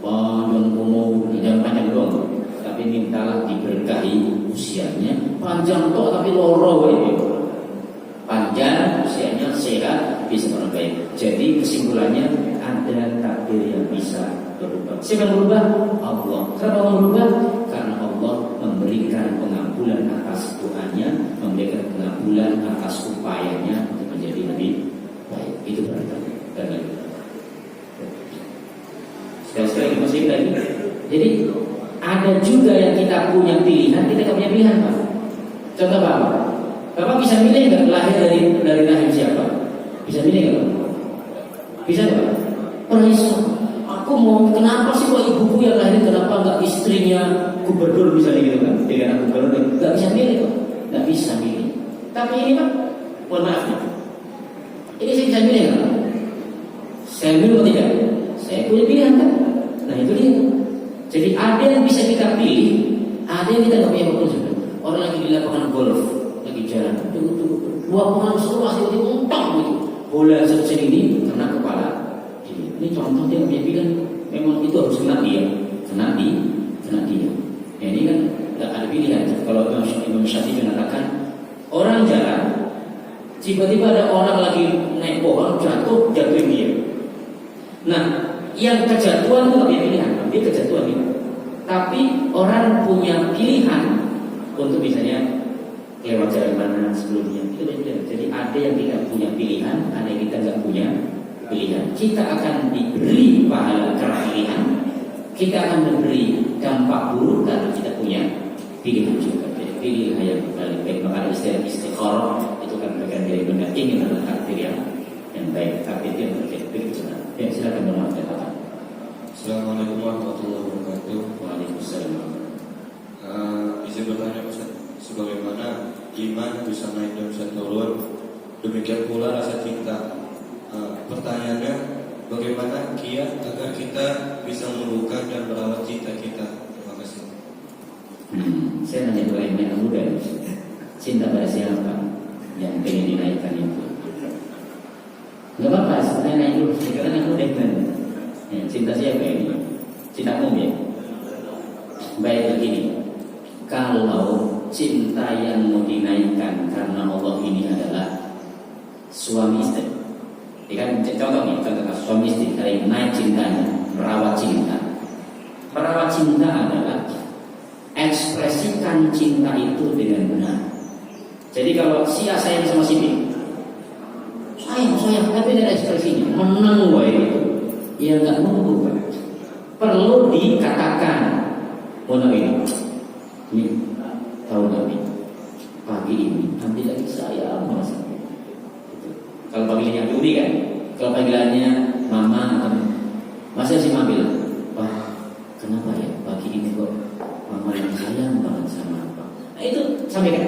Panjang umur, jangan panjang doang, tapi mintalah diberkahi usianya. Panjang toh tapi loro ini. Panjang usianya, sehat, bisa orang baik. Jadi kesimpulannya ada takdir yang bisa berubah. Siapa yang berubah? Allah. Kenapa Allah berubah? Karena Allah memberikan pengampunan atas doanya, memberikan pengampunan atas upayanya untuk menjadi lebih baik. Itu berarti. Sekali-sekali masih lagi. Jadi ada juga yang kita punya pilihan, kita tidak punya pilihan, Pak. Contoh Bapak. Bapak bisa milih nggak lahir dari rahim siapa? Bisa milih nggak? Bisa nggak? Perisa. Aku mau kenapa sih kok ibuku yang lahir kenapa nggak istrinya gubernur misalnya gitu kan? Dengan anak gubernur nggak bisa milih kok, nggak bisa milih. Tapi ini Pak, mohon maaf nih. Ini saya bisa milih nggak? Saya milih atau tidak? Saya punya pilihan kan? Nah itu dia. Jadi ada yang bisa kita pilih, ada yang kita nggak punya waktu. Orang lagi di lapangan golf, lagi jalan, dua pengaruh seluas itu umpang gitu. Bola sebesar ini kena kepala. Ini contoh dia punya pilihan. Memang itu harus kena dia. Ya, ini kan nggak ada pilihan. Kalau Imam Syafi'i mengatakan orang jalan, tiba-tiba ada orang lagi naik pohon jatuh dia. Nah, yang kejatuhan itu nggak punya pilihan, dia kejatuhan itu. Tapi orang punya pilihan untuk misalnya lewat jalan mana sebelumnya. Itu beda. Jadi ada yang tidak punya pilihan, ada yang kita nggak punya pilihan. Kita akan diberi pahala karena pilihan, kita akan diberi dampak buruk karena kita punya pilihan juga. Jadi pilihlah yang paling baik. Maka istilah istikharah itu kan bagian dari benar ingin adalah takdir yang baik, takdir yang terbaik. Ya silakan bermaaf. Assalamualaikum warahmatullahi wabarakatuh. Waalaikumsalam. Izin bertanya Ustaz, sebagaimana iman bisa naik dan bisa turun, demikian pula rasa cinta. Pertanyaannya, bagaimana kiat agar kita bisa membuka dan merawat cinta kita? Terima kasih. Saya nanya dulu yang muda, cinta pada siapa yang pengen dinaikkan itu? Gak apa-apa, saya naik dulu. Sekarang yang muda kan, cinta siapa ini? Cinta umum ya. Baik begini, kalau cinta yang mau dinaikkan karena Allah ini adalah suami istri. Ya kan, contoh suami istri dari naik cintanya, merawat cinta. Merawat cinta adalah ekspresikan cinta itu dengan benar. Jadi kalau si A sayang sama si B, sayang, tapi ada ekspresinya, menang gue itu, ya nggak nunggu. Perlu dikatakan, ini tahu Nabi pagi ini nanti lagi saya merasa gitu. Kalau panggilannya Yudi kan, kalau panggilannya Mama atau masih si Mabil, Pak kenapa ya pagi ini kok Mama yang sayang banget sama Pak? Nah itu sampaikan.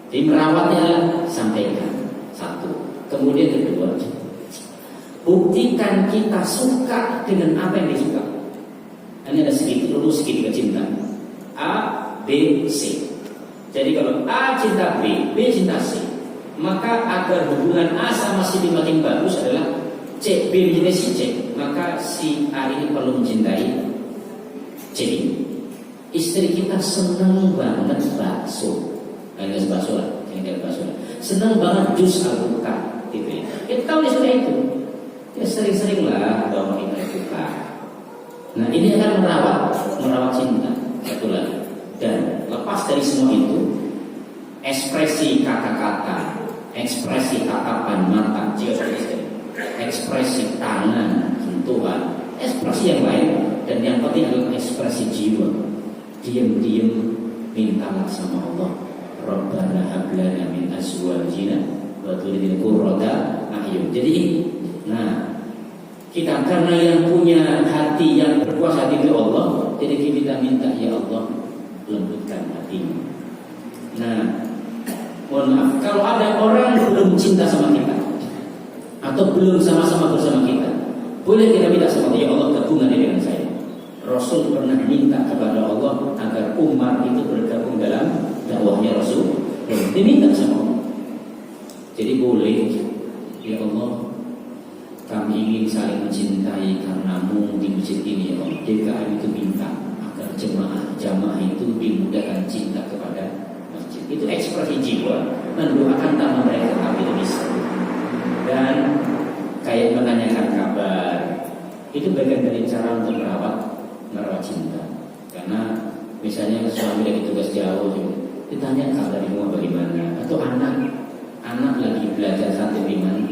Jadi merawatnya adalah sampaikan satu. Kemudian kedua, buktikan kita suka dengan apa yang disuka. Ini ada segitiga cinta. A, B, C. Jadi kalau A cinta B, B cinta C, maka agar hubungan A sama si B makin bagus adalah C, B mencintai si C, maka si A ini perlu mencintai C. Istri kita senang banget bakso, enggak bakso lah, jangan bakso lah. Senang banget jus alpukat, gitu ya. Kita tahu dia suka itu, ya sering-sering lah bawa kita suka. Nah ini akan merawat cinta, satu lagi. Dan lepas dari semua itu, ekspresi kata-kata, ekspresi tatapan mata, jika sudah ekspresi tangan, sentuhan, ekspresi yang lain, Dan yang penting adalah ekspresi jiwa. Diam-diam mintalah sama Allah, Rabbana hab lana min azwajina wa dhurriyyatina qurrata a'yun. Jadi kita karena yang punya hati yang berkuasa itu Allah, jadi kita minta, ya Allah, lembutkan hatimu. Mohon maaf, kalau ada orang yang belum cinta sama kita atau belum sama-sama bersama kita, boleh kita minta sama Allah, ya Allah, gabungan dengan saya. Rasul pernah minta kepada Allah agar Umar itu bergabung dalam dakwahnya Rasul. Diminta sama Allah. Jadi boleh, ya Allah, kami ingin saling mencintai karenamu di masjid ini, ya Allah. DKM itu minta agar jamaah itu dimudahkan cinta kepada masjid. Itu ekspresi jiwa, mendoakan tanpa mereka, tapi itu bisa. Dan kayak menanyakan kabar, itu bagian dari cara untuk merawat cinta. Karena misalnya suami lagi tugas jauh, ditanya kabar di rumah bagaimana, atau anak lagi belajar santai di mana,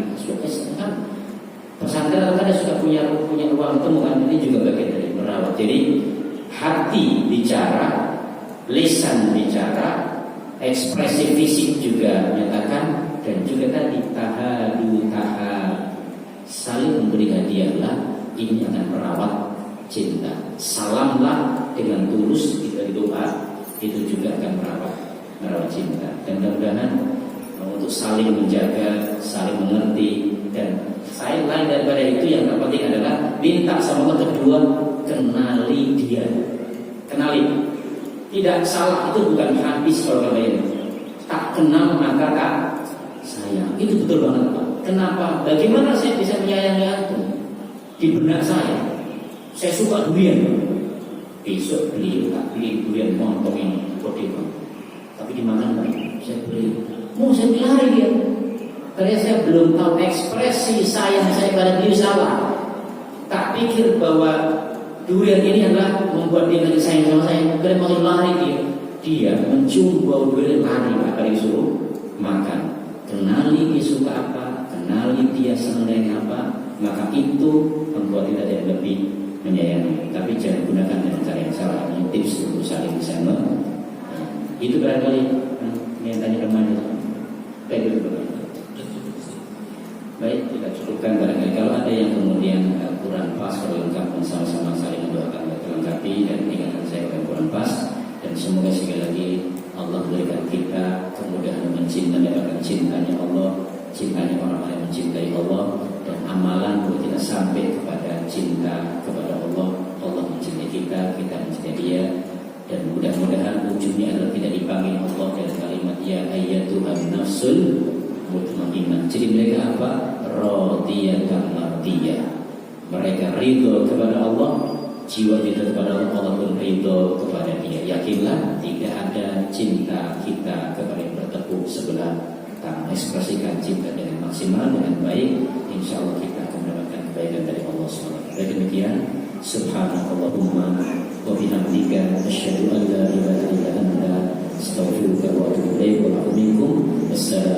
kan pesantren kan sudah punya ruang temu kan, ini juga bagian dari merawat. Jadi hati bicara, lisan bicara, ekspresi fisik juga menyatakan, dan juga tadi saling memberi hadiahlah, ini akan merawat cinta. Salamlah dengan tulus kita doa, itu juga akan merawat cinta. Dan mudah-mudahan untuk saling menjaga, saling mengerti, dan lain daripada itu yang terpenting adalah minta sama Allah. Kedua, kenali dia, tidak salah, itu bukan habis. Kalau kalian tak kenal maka tak sayang, itu betul banget Pak. Kenapa? Bagaimana saya bisa menyayangi antum? Di benak saya suka durian. Besok tak beli durian montong ini, tapi dimakan Pak. Saya beli, saya lari dia. Karena saya belum tahu ekspresi sayang saya pada dia salah. Tak pikir bahwa durian ini adalah membuat dia lagi sayang sama saya. Karena makin lari dia mencium bau durian, lari akan disuruh makan. Kenali dia suka apa, kenali dia senang dengan apa, maka itu membuat kita jadi lebih menyayangi. Tapi jangan gunakan dengan cara yang salah. Ini tips untuk saling bisa itu barangkali yang tanya kemana. Baik, kita cukupkan barangkali. Kalau ada yang kemudian kurang pas, kalau lengkap, sama-sama saling mendoakan terlengkapi, dan ingatkan saya yang kurang pas. Dan semoga sekali lagi Allah berikan kita kemudahan mencintai, mendapatkan cintanya Allah, cintanya orang-orang yang mencintai Allah, dan amalan buat kita sampai kepada cinta kepada Allah. Allah mencintai kita, kita mencintai Dia, dan mudah-mudahan ujungnya adalah tidak dipanggil Allah dengan kalimat ya ayyatuhan nafsul mutmainnah. Jadi mereka apa? Radiyatan mardiyah. Mereka ridho kepada Allah, jiwa kita kepada Allah, Allah pun ridho kepada Dia. Yakinlah tidak ada cinta kita kepada yang bertepuk sebelah tangan. Ekspresikan cinta dengan maksimal, dengan baik, insya Allah kita akan mendapatkan kebaikan dari Allah SWT. Baik, demikian. Subhanallahumma wa bihamdika asyhadu an la ilaha illa anta astaghfiruka wa atubu ilaik. Wa minkum. Wassalamu